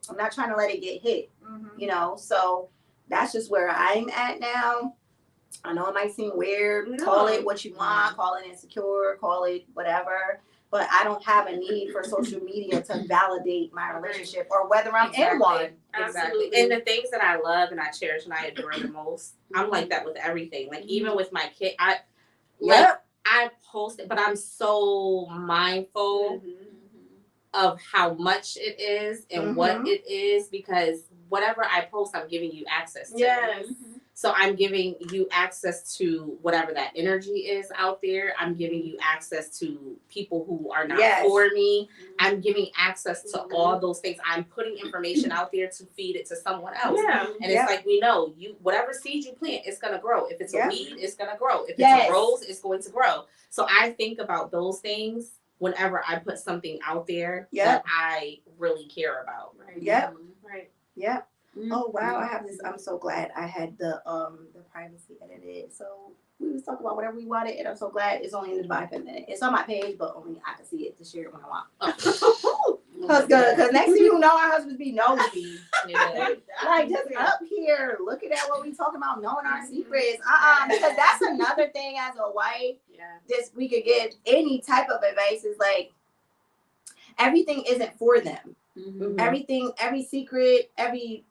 I'm not trying to let it get hit, you know? So that's just where I'm at now. I know it might seem weird. Call it what you want, call it insecure, call it whatever. But I don't have a need for social media to validate my relationship or whether I'm in one. Exactly. And the things that I love and I cherish and I adore the most, I'm like that with everything. Like even with my kid, I post it, but I'm so mindful of how much it is and what it is, because whatever I post, I'm giving you access to. Yes. So I'm giving you access to whatever that energy is out there. I'm giving you access to people who are not for me. I'm giving access to all those things. I'm putting information out there to feed it to someone else. Yeah. And it's like, we know whatever seed you plant, it's going to grow. If it's a weed, it's going to grow. If it's a rose, it's going to grow. So I think about those things whenever I put something out there that I really care about. Right. Oh wow, I have this. I'm so glad I had the privacy edited. So we was talking about whatever we wanted, and I'm so glad it's only in the 5 minute. It's on my page, but only I can see it to share it when I want. Because next thing you know, our husbands be nosy. Like just up here looking at what we talking about, knowing our secrets. Because that's another thing as a wife. This we could give any type of advice is like everything isn't for them. Everything, every secret, every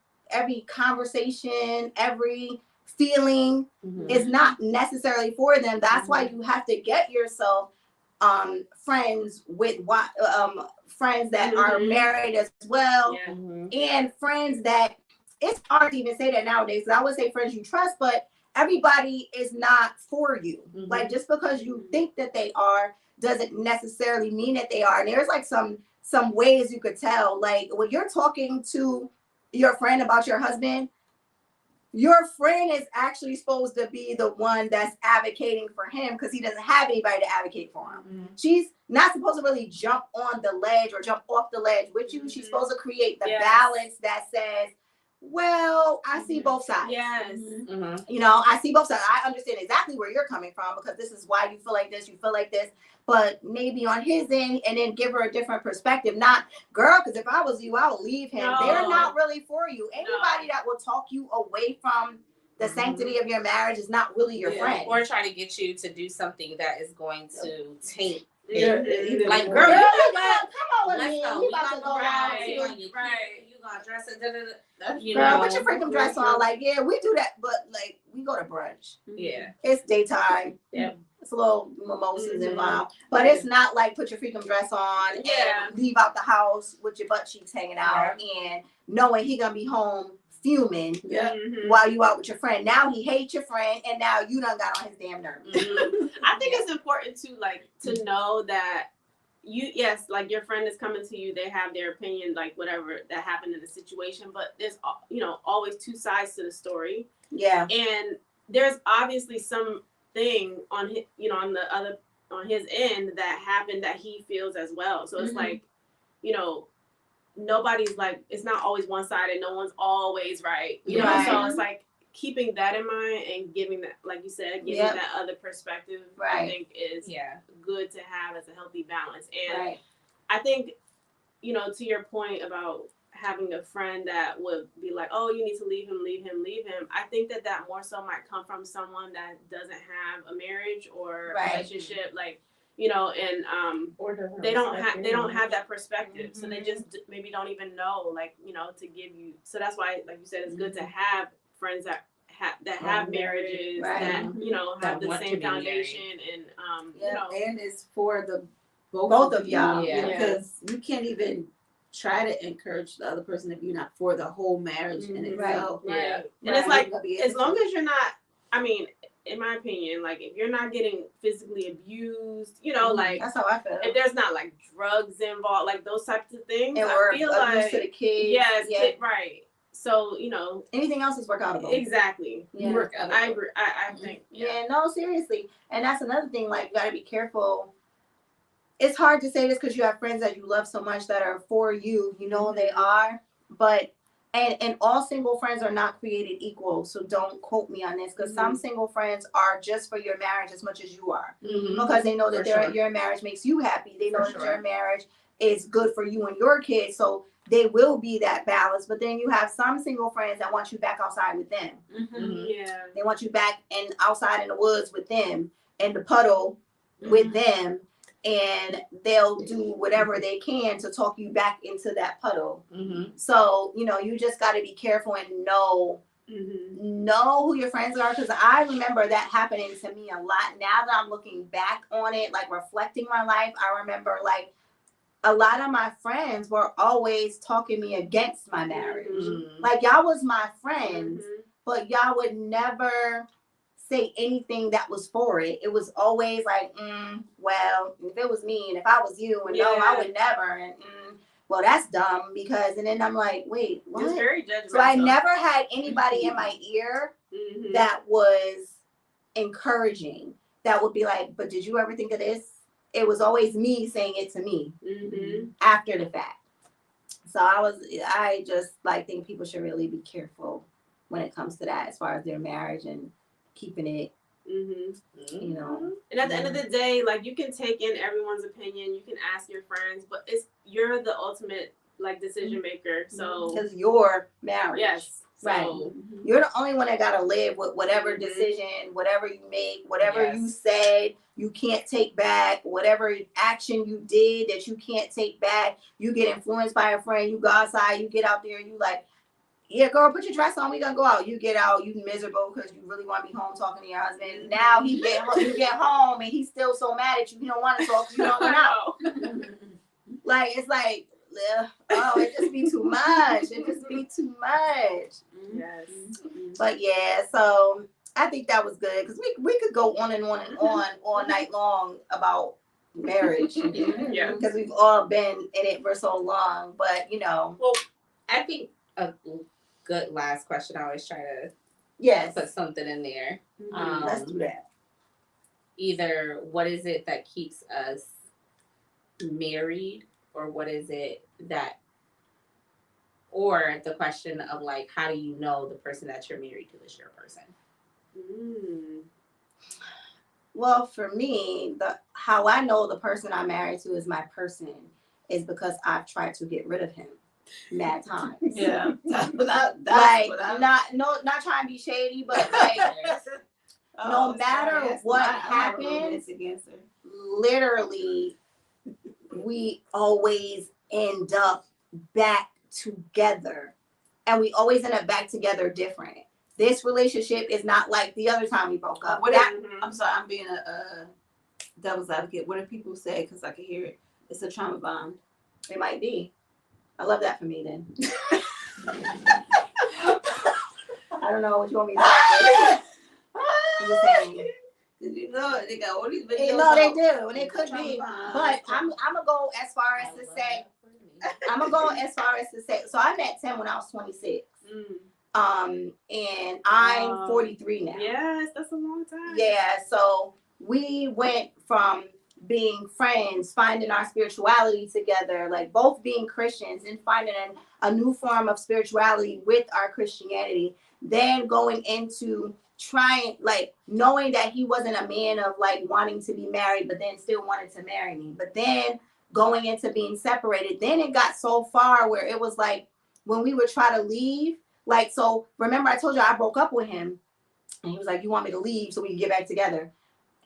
conversation, every feeling is not necessarily for them. That's why you have to get yourself friends with friends that are married as well, and friends that, it's hard to even say that nowadays. I would say friends you trust, but everybody is not for you. Like just because you think that they are doesn't necessarily mean that they are. And there's like some ways you could tell, like when you're talking to your friend about your husband, your friend is actually supposed to be the one that's advocating for him because he doesn't have anybody to advocate for him. She's not supposed to really jump on the ledge or jump off the ledge with you. She's supposed to create the balance that says, well, I see both sides. You know, I see both sides. I understand exactly where you're coming from because this is why you feel like this, you feel like this. But maybe on his end, and then give her a different perspective. Not, girl, because if I was you, I would leave him. No. They're not really for you. Anybody that will talk you away from the sanctity of your marriage is not really your friend. Or try to get you to do something that is going to taint. Like, girl, come on with me. You about to go out. You gonna dress it. You girl, know, put your freaking dress on. Like, yeah, we do that, but like we go to brunch. Yeah, it's daytime. Yeah. It's a little mimosas involved, but it's not like put your freaking dress on and leave out the house with your butt cheeks hanging out and knowing he gonna be home fuming while you out with your friend. Now he hates your friend, and now you done got on his damn nerves. I think it's important to know that like your friend is coming to you, they have their opinion, like whatever that happened in the situation, but there's always two sides to the story. Yeah, and there's obviously some thing on his, on his end that happened that he feels as well. So it's like, nobody's like, it's not always one sided. No one's always right. You know, so it's like keeping that in mind and giving that, like you said, giving that other perspective, I think is good to have as a healthy balance. And I think, to your point about having a friend that would be like, oh, you need to leave him. I think that more so might come from someone that doesn't have a marriage or relationship, like, and they don't have that perspective. So they just maybe don't even know, like, to give you. So that's why, like you said, it's good to have friends that have marriages, that, have the same foundation and, and it's for the both of y'all, because you can't even try to encourage the other person if you're not for the whole marriage in itself. Yeah. And it's like, as long as you're not, I mean, in my opinion, like if you're not getting physically abused, you know, like that's how I feel. if there's not like drugs involved, like those types of things, and I feel like to the kids. Yes, right. So, you know, anything else is work outable. Exactly. Yeah. Work out. I agree. I think. Yeah, no, seriously. And that's another thing, like you gotta be careful. It's hard to say this because you have friends that you love so much that are for you, you know they are, but and all single friends are not created equal, so don't quote me on this because some single friends are just for your marriage as much as you are, because they know that your marriage makes you happy. They know that your marriage is good for you and your kids, so they will be that balance. But then you have some single friends that want you back outside with them. Yeah, they want you back and outside in the woods with them, in the puddle with them. And they'll do whatever they can to talk you back into that puddle. So, you know, you just got to be careful and know who your friends are. Because I remember that happening to me a lot. Now that I'm looking back on it, like reflecting my life, I remember like a lot of my friends were always talking me against my marriage. Like y'all was my friends, but y'all would never say anything that was for it. It was always like, well, if it was me and if I was you, and no, I would never, and well, that's dumb because, and then I'm like, wait, what? It's very judgmental. So I never had anybody in my ear that was encouraging, that would be like, but did you ever think of this? It was always me saying it to me after the fact. So I just like think people should really be careful when it comes to that, as far as their marriage and keeping it, you know. And at the end of the day, like you can take in everyone's opinion, you can ask your friends, but you're the ultimate like decision maker. So because your marriage, yes, right. You're the only one that gotta live with whatever decision, whatever you make, whatever you said, you can't take back. Whatever action you did that you can't take back, you get influenced by a friend. You go outside, you get out there, you like, yeah, girl, put your dress on. We gonna go out. You get out. You miserable because you really want to be home talking to your husband. Now you get home and he's still so mad at you. He don't want to talk. You don't know. Like it's like, it just be too much. It just be too much. Yes. But yeah, so I think that was good because we could go on and on and on all night long about marriage. Yeah. Because we've all been in it for so long. But you know, well, I think a good last question. I always try to put something in there. Let's do that. Either what is it that keeps us married, or what is it that, or the question of like, how do you know the person that you're married to is your person? Well, for me, how I know the person I'm married to is my person is because I've tried to get rid of him mad times. Yeah. That's like not trying to be shady, but like no matter what happens, literally we always end up back together, and we always end up back together different. This relationship is not like the other time we broke up. I'm sorry, I'm being a devil's advocate. What do people say? Because I can hear it. It's a trauma bond. It might be. I love that for me then. I don't know what you want me to say. I'm just saying. You know, they got all these videos. No, they do, and it could be. But I'm gonna go as far as to say. So I met Tim when I was 26. And I'm 43 now. Yes, that's a long time. Yeah, so we went from being friends, finding our spirituality together, like both being Christians and finding a new form of spirituality with our Christianity, then going into trying, like knowing that he wasn't a man of like wanting to be married, but then still wanted to marry me, but then going into being separated. Then it got so far where it was like when we would try to leave, like, so remember I told you I broke up with him and he was like, you want me to leave so we can get back together?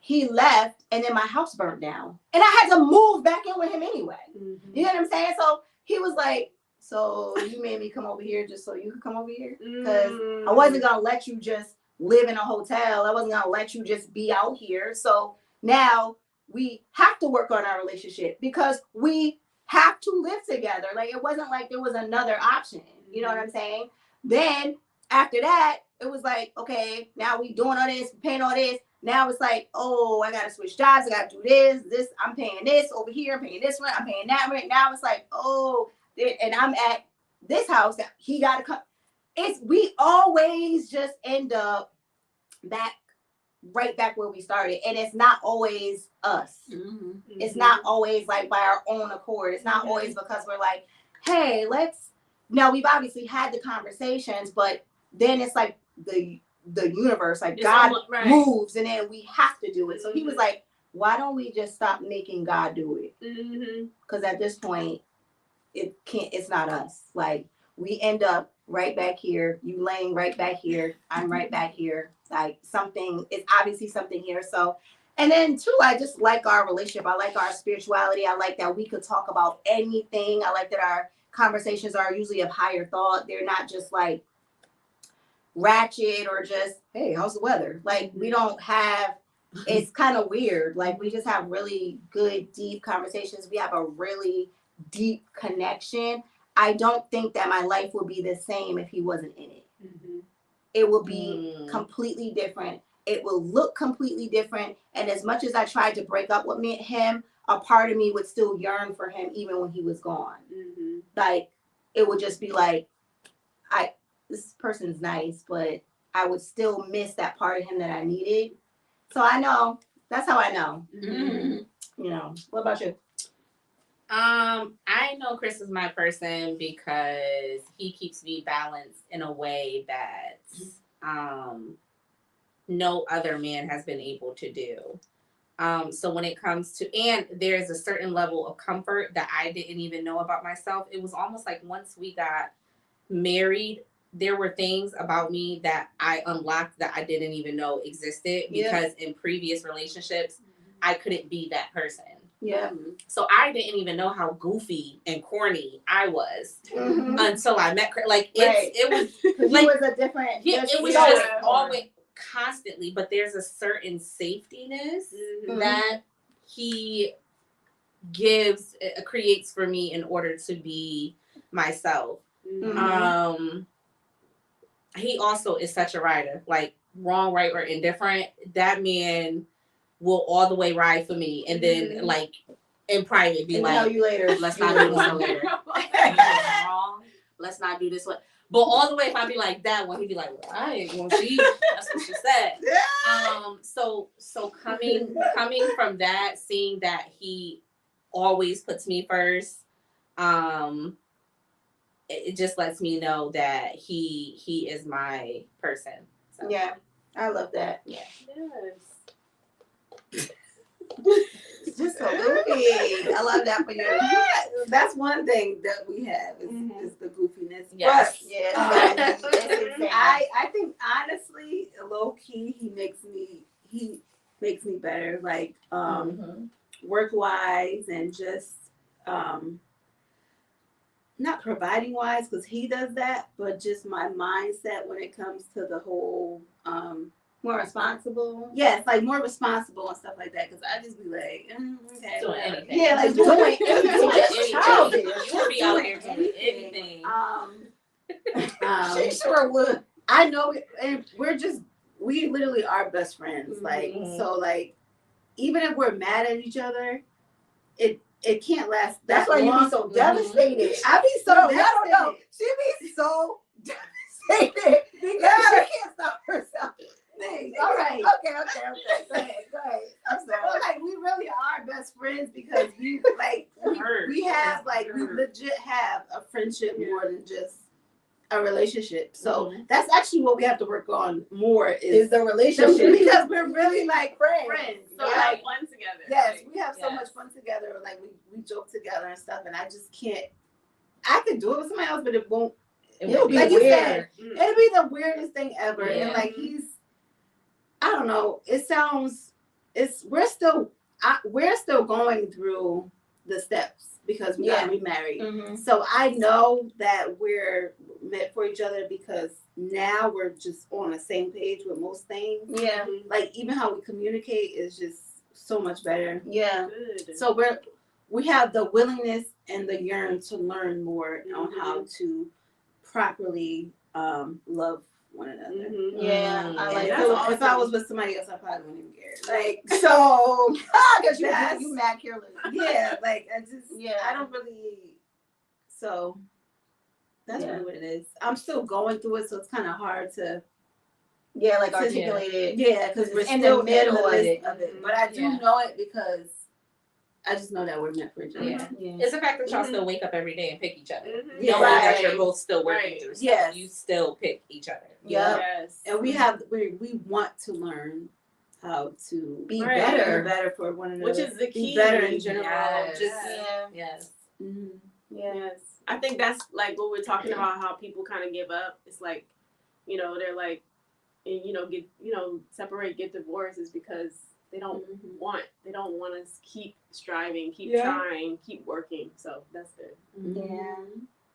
He left and then my house burned down and I had to move back in with him anyway. You know what I'm saying? So he was like, so you made me come over here just so you could come over here? Because I wasn't going to let you just live in a hotel. I wasn't going to let you just be out here. So now we have to work on our relationship because we have to live together. Like, it wasn't like there was another option. You know what I'm saying? Then after that, it was like, okay, now we doing all this, paying all this. Now it's like, oh, I gotta switch jobs. I gotta do this. I'm paying this over here. I'm paying this rent. I'm paying that rent. Now it's like, oh, and I'm at this house that he gotta come. We always just end up right back where we started, and it's not always us. It's not always like by our own accord. It's not always because we're like, hey, no, we've obviously had the conversations, but then it's like the universe, like, it's God moves, and then we have to do it. So he was like, why don't we just stop making God do it? Because at this point, it's not us. Like, we end up right back here, you laying right back here, I'm right back here. Like, it's obviously something here. So, and then too, I just like our relationship. I like our spirituality. I like that we could talk about anything. I like that our conversations are usually of higher thought. They're not just like ratchet or just, hey, how's the weather? Like, we don't have, it's kind of weird. Like, we just have really good, deep conversations. We have a really deep connection. I don't think that my life would be the same if he wasn't in it. It will be completely different. It will look completely different. And as much as I tried to break up with him, a part of me would still yearn for him even when he was gone. Like, it would just be like, this person's nice, but I would still miss that part of him that I needed. So I know. That's how I know. You know. What about you? I know Chris is my person because he keeps me balanced in a way that no other man has been able to do. So when it comes to, and there's a certain level of comfort that I didn't even know about myself. It was almost like once we got married, there were things about me that I unlocked that I didn't even know existed because in previous relationships, I couldn't be that person. Yeah. So I didn't even know how goofy and corny I was until I met Chris. Like, it was like, it was a different. It was just always constantly, but there's a certain safetyness that he creates for me in order to be myself. He also is such a rider, like, wrong, right, or indifferent. That man will all the way ride for me, and then like in private be like, you later. Let's not do this one later. Wrong. Let's not do this one. But all the way, if I be like that one, he'd be like, well, I ain't gonna see. That's what she said. So coming from that, seeing that he always puts me first, it just lets me know that he is my person. So. Yeah, I love that. Yeah. It's just so goofy. I love that for you. That's one thing that we have is the goofiness. Yes. But, Yeah. I think honestly, low key, he makes me better, like work wise and just not providing wise, because he does that, but just my mindset when it comes to the whole more responsible. Yes, like more responsible and stuff like that. Because I just be like, okay, doing anything. Yeah, like doing anything. You would be out there doing anything. She sure would. I know, and we literally are best friends. Like, so, like, even if we're mad at each other, it can't last. That's why you be so devastated. I be so devastated. I don't know. She be so devastated because she can't stop herself. All right. Okay. Go ahead. I'm sorry. Like, we really are best friends because we have we legit have a friendship more than just a relationship. So that's actually what we have to work on more is the relationship because we're really like friends. So we have fun together. Yes, we have so much fun together. Like we joke together and stuff, and I just can't. I could do it with somebody else, but it won't. It'll be like weird. You said, it'll be the weirdest thing ever. Yeah. And like I don't know. We're still going through the steps because we got remarried. So I know that we're meant for each other because now we're just on the same page with most things. Yeah. Like even how we communicate is just so much better. Yeah. Good. So we have the willingness and the yearn to learn more on how to properly love one another. Yeah, I like And that. if I was with somebody else, I probably wouldn't even care. Like, So, because That's- you mad careless. yeah, like I just, Yeah. I don't really. So that's Yeah. really what it is. I'm still going through it, so it's kind of hard to. Yeah, like articulate it. Yeah, because we're in still the middle in the of midst it. of it. But I do Yeah. know it because I just know that we're meant for each other. Yeah. Yeah. It's the fact that y'all still wake up every day and pick each other. Yeah. Knowing that Right. you're both still working Right. through stuff. Yes. You still pick each other. Yep. Yes. And we want to learn how to Be Right. better. for one another. Which is the Be key. better in general. Yes. Just Yeah. Yes. mhm. Yeah. Yes. I think that's like what we're talking about, how people kind of give up. It's like, they're like, separate, get divorced is because they don't want to keep striving, keep trying, keep working. So that's good. Yeah.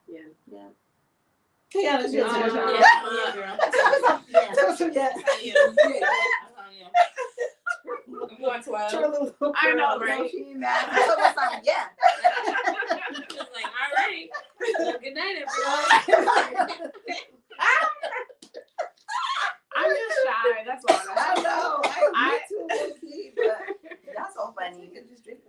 Yeah. Yeah. Yeah, that's your turn. Yeah, girl. Tell us some yes. I'm going 12. I know, No, right? she ain't mad. Tell us some yeah. Just like, all right. Well, good night, everyone. I'm just shy. That's all. I know. I I- too low key, but that's so funny. You can just drink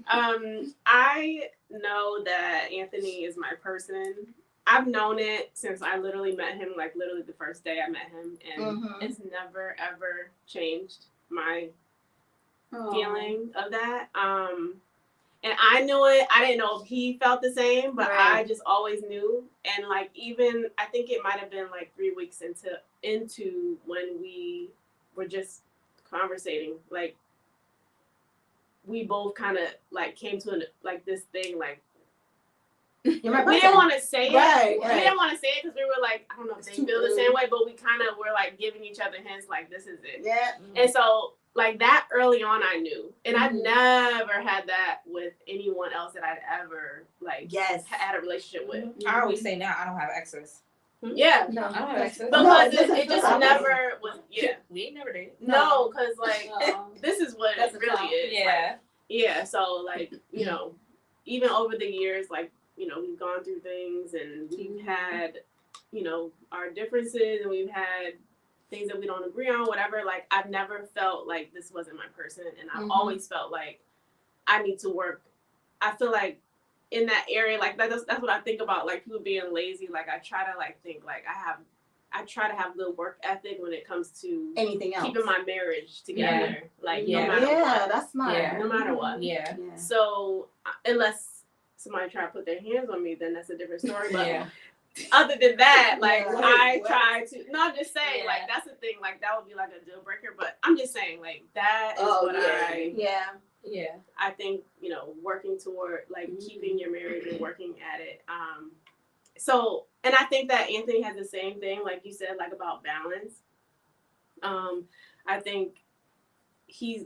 wine. I know that Anthony is my person. I've known it since I literally met him, like literally the first day I met him, and it's never ever changed my feeling of that. And I knew it. I didn't know if he felt the same, but Right. I just always knew. And like even I think it might have been like 3 weeks into when we were just conversating, like we both kind of like came to this thing like. You're my We person. didn't want to say it. Right, We right. didn't want to say it because we were like, I don't know if It's they too feel the early. same way, but we kind of were like giving each other hints like, this is it. Yeah. And so, like that early on, I knew. And I've Mhm. never had that with anyone else that I'd ever like Yes. had a relationship with. I always say now, I don't have exes. Yeah. No. I don't have exes. Because No, it just never was, yeah. We ain't never dated. No, because like, No. this is what That's it a really fact. is. Like, Yeah. yeah, so like, even over the years, like, we've gone through things and we've had, our differences and we've had things that we don't agree on, whatever. Like, I've never felt like this wasn't my person. And I've always felt like I need to work. I feel like in that area, like that's what I think about, like people being lazy. Like I try to like think like I try to have the work ethic when it comes to Anything else? keeping my marriage together. Like Yeah. no matter what. That's smart. Yeah. No matter what. Yeah. Yeah. So unless somebody try to put their hands on me, then that's a different story. But Yeah. other than that, like Yeah. I What? try to. No, I'm just saying, Yeah. like that's the thing. Like that would be like a deal breaker. But I'm just saying, like that is Oh, what yeah. Yeah. Yeah. I think working toward like keeping your marriage and working at it. So, and I think that Anthony has the same thing, like you said, like about balance. I think he's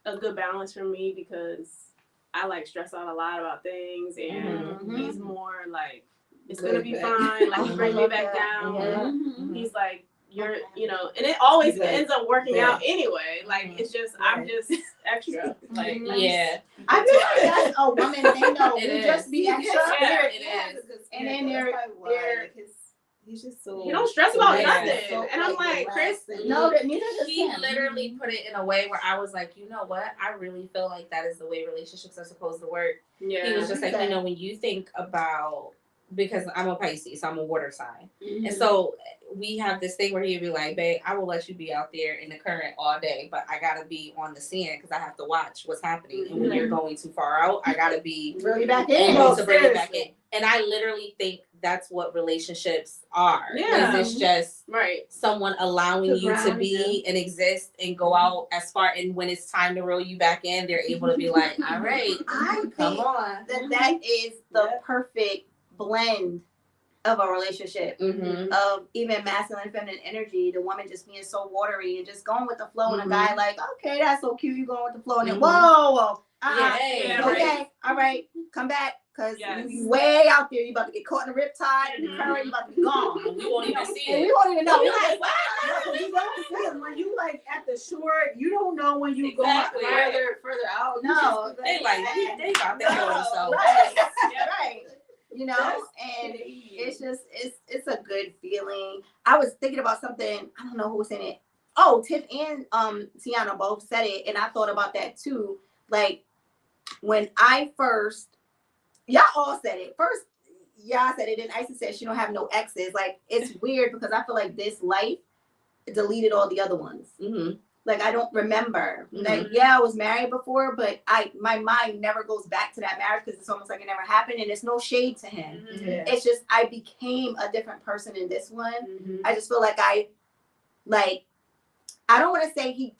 a good balance for me because I like stress out a lot about things, and Mhm. he's more like it's Good gonna be back. fine. Like he brings me love back that. down. Yeah. Mhm. He's like you're, and it always Good. ends up working Yeah. out anyway. Like it's just I'm just extra. Like Yeah. I feel like that's a woman thing though. It We is. just be extra. Yeah, it is. And then they're he's just so. he don't stress about Yeah. nothing. So, And I'm like, Chris, relaxed and- no, that neither does He him. literally put it in a way where I was like, you know what? I really feel like that is the way relationships are supposed to work. yeah, He was just like, Okay. when you think about, because I'm a Pisces, so I'm a water sign. Mm-hmm. And so we have this thing where he'd be like, babe, I will let you be out there in the current all day, but I gotta be on the sand because I have to watch what's happening. And when you're going too far out, I gotta be Reel you back in. able to bring it back seriously. in. And I literally think that's what relationships are. Yeah. Is it's just right. someone allowing To you to ground be and exist and go out as far, and when it's time to reel you back in, they're able to be like, all right, I come think on. that is the Yeah. perfect blend of a relationship. Mm-hmm. Of even masculine and feminine energy, the woman just being so watery and just going with the flow, and a guy like, okay, that's so cute, you going with the flow, and then Mhm. whoa, Yeah, hey, okay, right. all right, come back, Because Yes. you way out there, you about to get caught in the riptide and the current, you about to be gone. And we won't even see And we it. won't even know. We're like, You don't see it when you like at the shore. You don't know when you Exactly. go further out. You No, just They like, they about to kill themselves. right, right. You know, and it's a good feeling. I was thinking about something. I don't know who was in it. Oh, Tiff and Tiana both said it, and I thought about that too. Like when I first, y'all all said it first. Y'all said it, and Isa said she don't have no exes. Like it's weird because I feel like this life deleted all the other ones. Mm-hmm. Like I don't remember. Mm-hmm. Like yeah, I was married before, but my mind never goes back to that marriage because it's almost like it never happened, and it's no shade to him. Mm-hmm. Yeah. It's just I became a different person in this one. Mm-hmm. I just feel like I don't want to say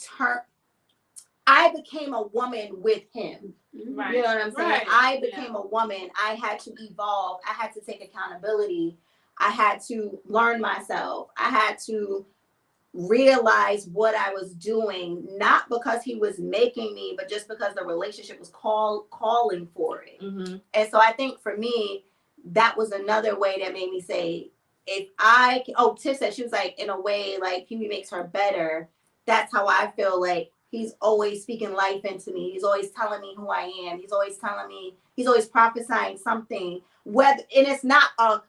I became a woman with him. Right. You know what I'm saying? Right. I became a woman. I had to evolve. I had to take accountability. I had to learn myself. I had to realize what I was doing, not because he was making me, but just because the relationship was calling for it. Mm-hmm. And so I think for me, that was another way that made me say, Tiff said, she was like, in a way, like Pee Wee makes her better. That's how I feel like he's always speaking life into me. He's always telling me who I am. He's always prophesying something. And it's not a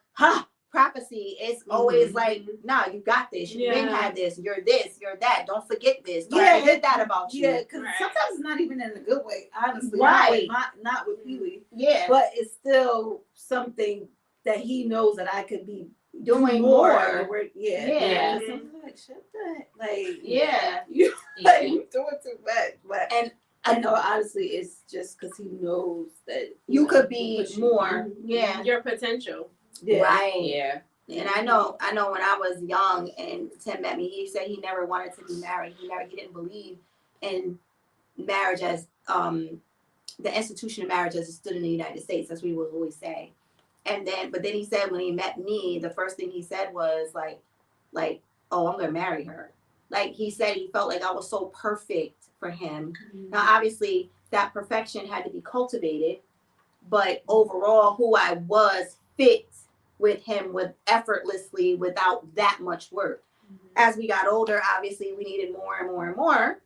prophecy. It's always like, nah, you got this. You've been had this. You're this. You're that. Don't forget this. Don't forget that about you. Yeah, because sometimes it's not even in a good way, honestly. Right. Not with Pee Wee. Yeah. But it's still something that he knows that I could be doing more. Yeah. So I'm like, shut that. Like, Yeah. You doing too much. But And I know honestly it's just because he knows that you could be more. Yeah. Your potential. Yeah. Right. Yeah. And I know when I was young and Tim met me, he said he never wanted to be married. He didn't believe in marriage as the institution of marriage as it stood in the United States. That's what he would always say. But then he said when he met me, the first thing he said was like, oh, I'm gonna marry her. Like he said he felt like I was so perfect for him. Mm-hmm. Now obviously that perfection had to be cultivated, but overall who I was fit with him with effortlessly without that much work. Mm-hmm. As we got older, obviously we needed more and more and more,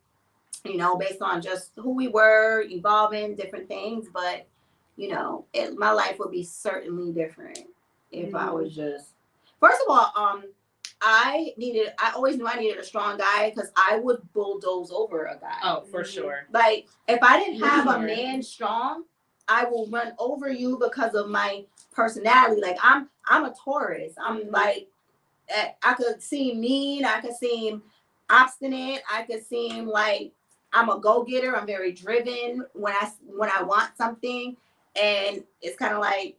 you know, based on just who we were, evolving, different things. But, you know, my life would be certainly different if I was just, first of all, I always knew I needed a strong guy because I would bulldoze over a guy. Oh, for sure. Like if I didn't have a man strong, I will run over you because of my personality. Like I'm a Taurus. I'm like, I could seem mean. I could seem obstinate. I could seem like I'm a go-getter. I'm very driven when I want something, and it's kind of like,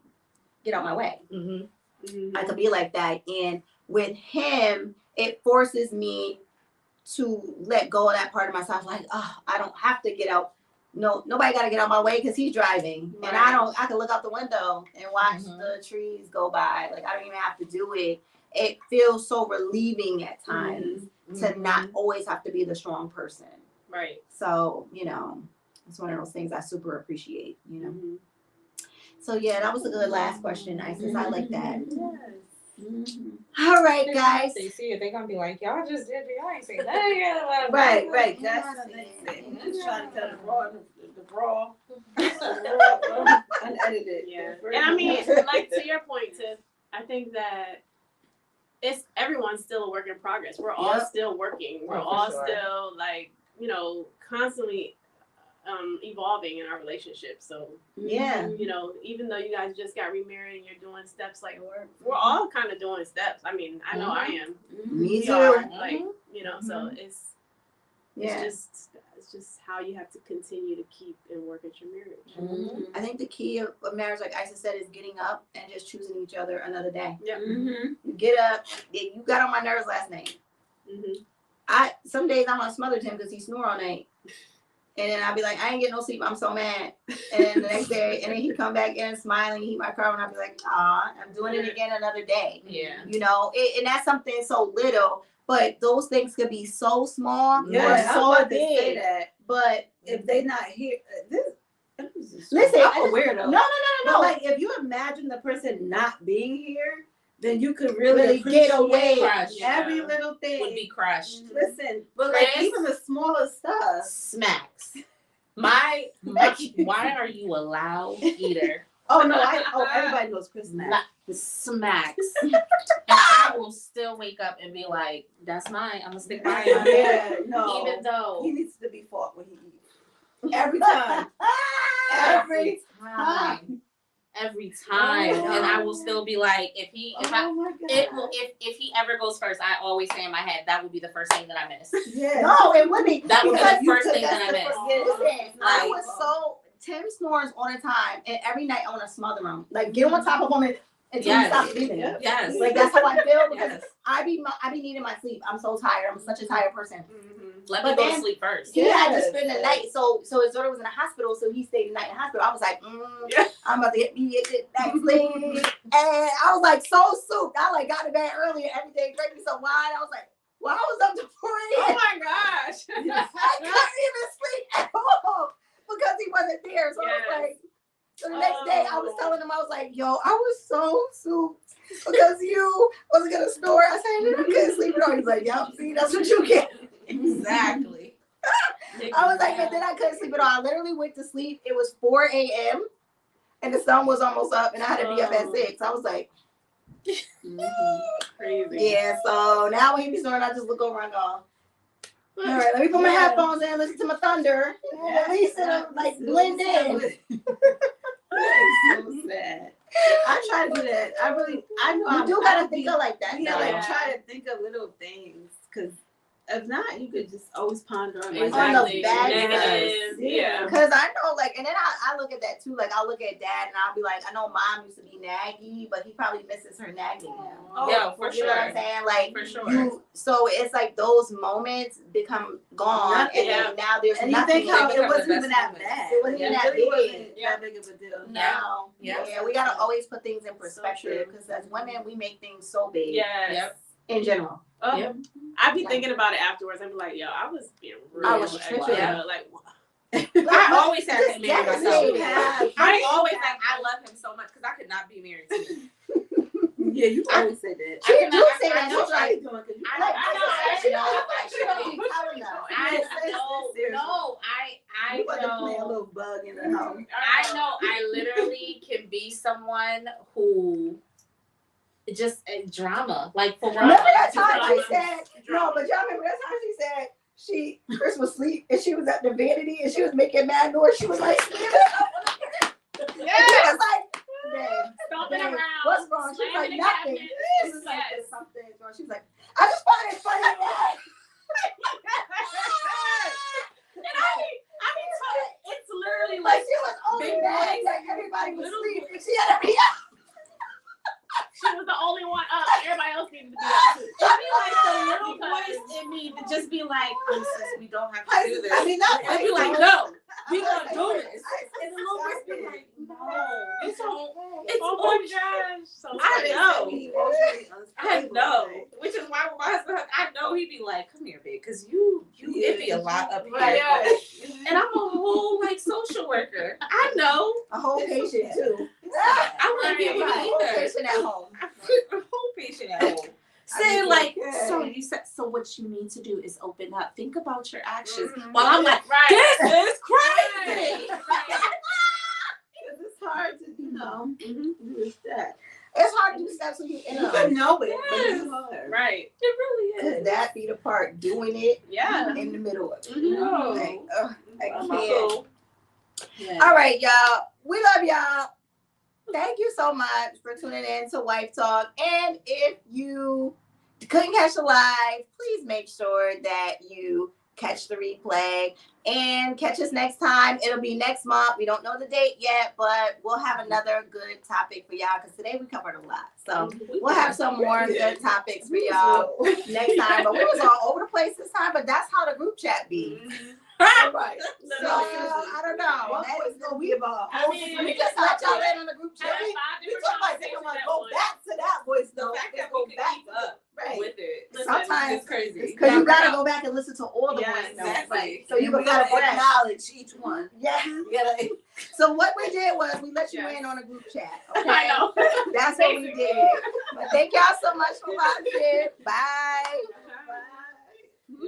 get out my way. Mm-hmm. Mm-hmm. I could be like that. And with him, it forces me to let go of that part of myself. Like, oh, I don't have to get out. No, nobody got to get out my way because he's driving, and I can look out the window and watch the trees go by. Like I don't even have to do it. It feels so relieving at times to not always have to be the strong person. Right. So, you know, it's one of those things I super appreciate, you know. Mm-hmm. So yeah, that was a good last question, Isis. I like that. Yes. Mm-hmm. All right, guys. They see it, they're gonna be like, y'all just did it. Y'all ain't saying nothing. Right. That's what they say. I'm just trying to tell the raw, unedited. Yeah. And I mean, like to your point, Tiff, I think that everyone's still a work in progress. We're all still working. We're all still like, you know, constantly evolving in our relationship. So you know, even though you guys just got remarried and you're doing steps, like we're all kind of doing steps. I mean, I know I am. Me too. Like, you know, so it's just how you have to continue to keep and work at your marriage. I think the key of marriage, like Isa said, is getting up and just choosing each other another day. Yep. You get up. You got on my nerves last night. Some days I want to smother him because he snore all night. And then I'll be like, I ain't getting no sleep. I'm so mad. And then the next day, and then he come back in smiling, he my car, and I'll be like, I'm doing it again another day. Yeah. You know, and that's something so little, but those things could be so small or so big. But if they not here, Listen, I'm a weirdo. No. But like, if you imagine the person not being here, then you could really get away. Crush. every little thing. Would be crushed. Listen, but like Chris? even the smallest stuff. Smacks. Why are you a loud eater? Oh no, everybody knows Chris now. Smacks. And I will still wake up and be like, that's mine. I'm gonna stick by it. Yeah, no. Even though He needs to be fought when he eats. Every time. Every time. Every time. And I will still be like, if he ever goes first, I always say in my head, that would be the first thing that I miss. Yeah. No, it would be. That would be Because the first thing that's that I the miss. first- Listen, I Like- was so Tim snores all the time, and every night I want to smother him. Like get on top of him until he Yes. stops breathing. Yeah. Yes. Like that's how I feel because Yes. I be needing my sleep. I'm so tired. I'm such a tired person. Let me But go to then- sleep first. He had to Yes. spend the night, so his daughter was in the hospital, so he stayed the night in the hospital. I was like, I'm about to get me it next thing, and I was like so souped. I like got to bed early and everything, drank me some wine. I was like, well, I was up to 4 Oh a.m. my gosh. I couldn't even sleep at all because he wasn't there. So I was Yes. like, so the next day I was telling him, I was like, yo, I was so souped because you wasn't gonna snore. I said, I couldn't sleep at all. He's like, yep, see, that's what you get. Exactly. I was like, and then I couldn't sleep at all. I literally went to sleep. It was 4 a.m. and the sun was almost up, and I had to be up at 6. I was like, Crazy. yeah. So now when he be snoring, I just look over and go, all right, let me put my headphones in, listen to my thunder. At least it'll like blend in. So sad. I try to do that. I know You do gotta think of like that. Yeah, though. like try to think of little things, because if not, you could just always ponder on like, Exactly. bad Negative. stuff. Yeah. Because I know, like, and then I look at that too. Like, I'll look at dad and I'll be like, I know mom used to be naggy, but he probably misses her nagging now. Oh, Yeah, for You know what I'm sure. saying? Like, For sure. so it's like those moments become gone, Nothing. and then now there's and you nothing. think how They it become wasn't the even best that moments. bad. It wasn't even that big. wasn't Yeah. that big of a deal. now, Yeah. yeah, we gotta always put things in So perspective true. because as women, we make things so big Yes. Yep. in general. Oh, Yep. I'd be thinking about it afterwards. I'd be like, yo, I was being real. I was extra. tripping. Like, I always have Just to marry devastated. myself. I always like, I love him so much because I could not be married to him. Yeah, you always say that. She I do cannot- say I that. know, She's like, How you doing? 'Cause you- I like, know, she don't be telling us. I you about to play a know. little bug in the house. I literally can be someone who just drama. Like for Remember that drama. time she said, no, but y'all remember that time she said Chris was asleep and she was at the vanity and she was making mad noise. She was like, screaming. And he was like, "Babe, Stomping babe, around. what's wrong?" She was like, slamming the nothing. cabinet. She was like, Yes. something's wrong. She was like, I just find it funny that. It's literally Like like she was only big mad boys, that everybody was little asleep and she had to be up. she was the only one up. Everybody else needed to be up too. It'd be like the little voice in me to just be like, "Princess, we don't have to do this." I mean, not I'd be like, "No, we gonna do this." And the little voice be like, "No, it's all, it's Oh all my gosh. So I know. I I know." Which is why with my husband, I know he'd be like, "Come here, babe, because you, it'd be a lot up here." Right, yeah. And I'm a whole like social worker. I know. A whole patient too. I wouldn't be able A to whole either. patient at home. I put a whole patient at home. Saying mean, like, okay. so you said, so what you need to do is open up. Think about your actions. Mhm. While I'm like, Right. this is crazy. It's hard to, do that. It's hard to do steps when you in You them. could know it, but Yes. it's hard. Right. It really Could is. that be the part doing it Yeah. in the middle of it? No. Like, I I'm can't. cool. Yeah. All right, y'all. We love y'all. Thank you so much for tuning in to Wife Talk. And if you couldn't catch the live, please make sure that you catch the replay and catch us next time. It'll be next month. We don't know the date yet, but we'll have another good topic for y'all because today we covered a lot. So we'll have some more good topics for y'all next time. But we was all over the place this time, but that's how the group chat be. Right. So I don't know. One That voice is gonna be about I mean, we just let y'all in on the group chat. Having five We different talking about they conversations want to at go once. back to that voice The though. fact that Go we can back keep up right. with it. Sometimes It's crazy. because you gotta go back and listen to all the Yeah, voice notes. exactly. So you we can gotta feel fresh. acknowledge each one. Yeah. You gotta So what we did was we let you Yes. in on a group chat. Okay. I know. That's what we did. But thank y'all so much for watching. Bye. Bye.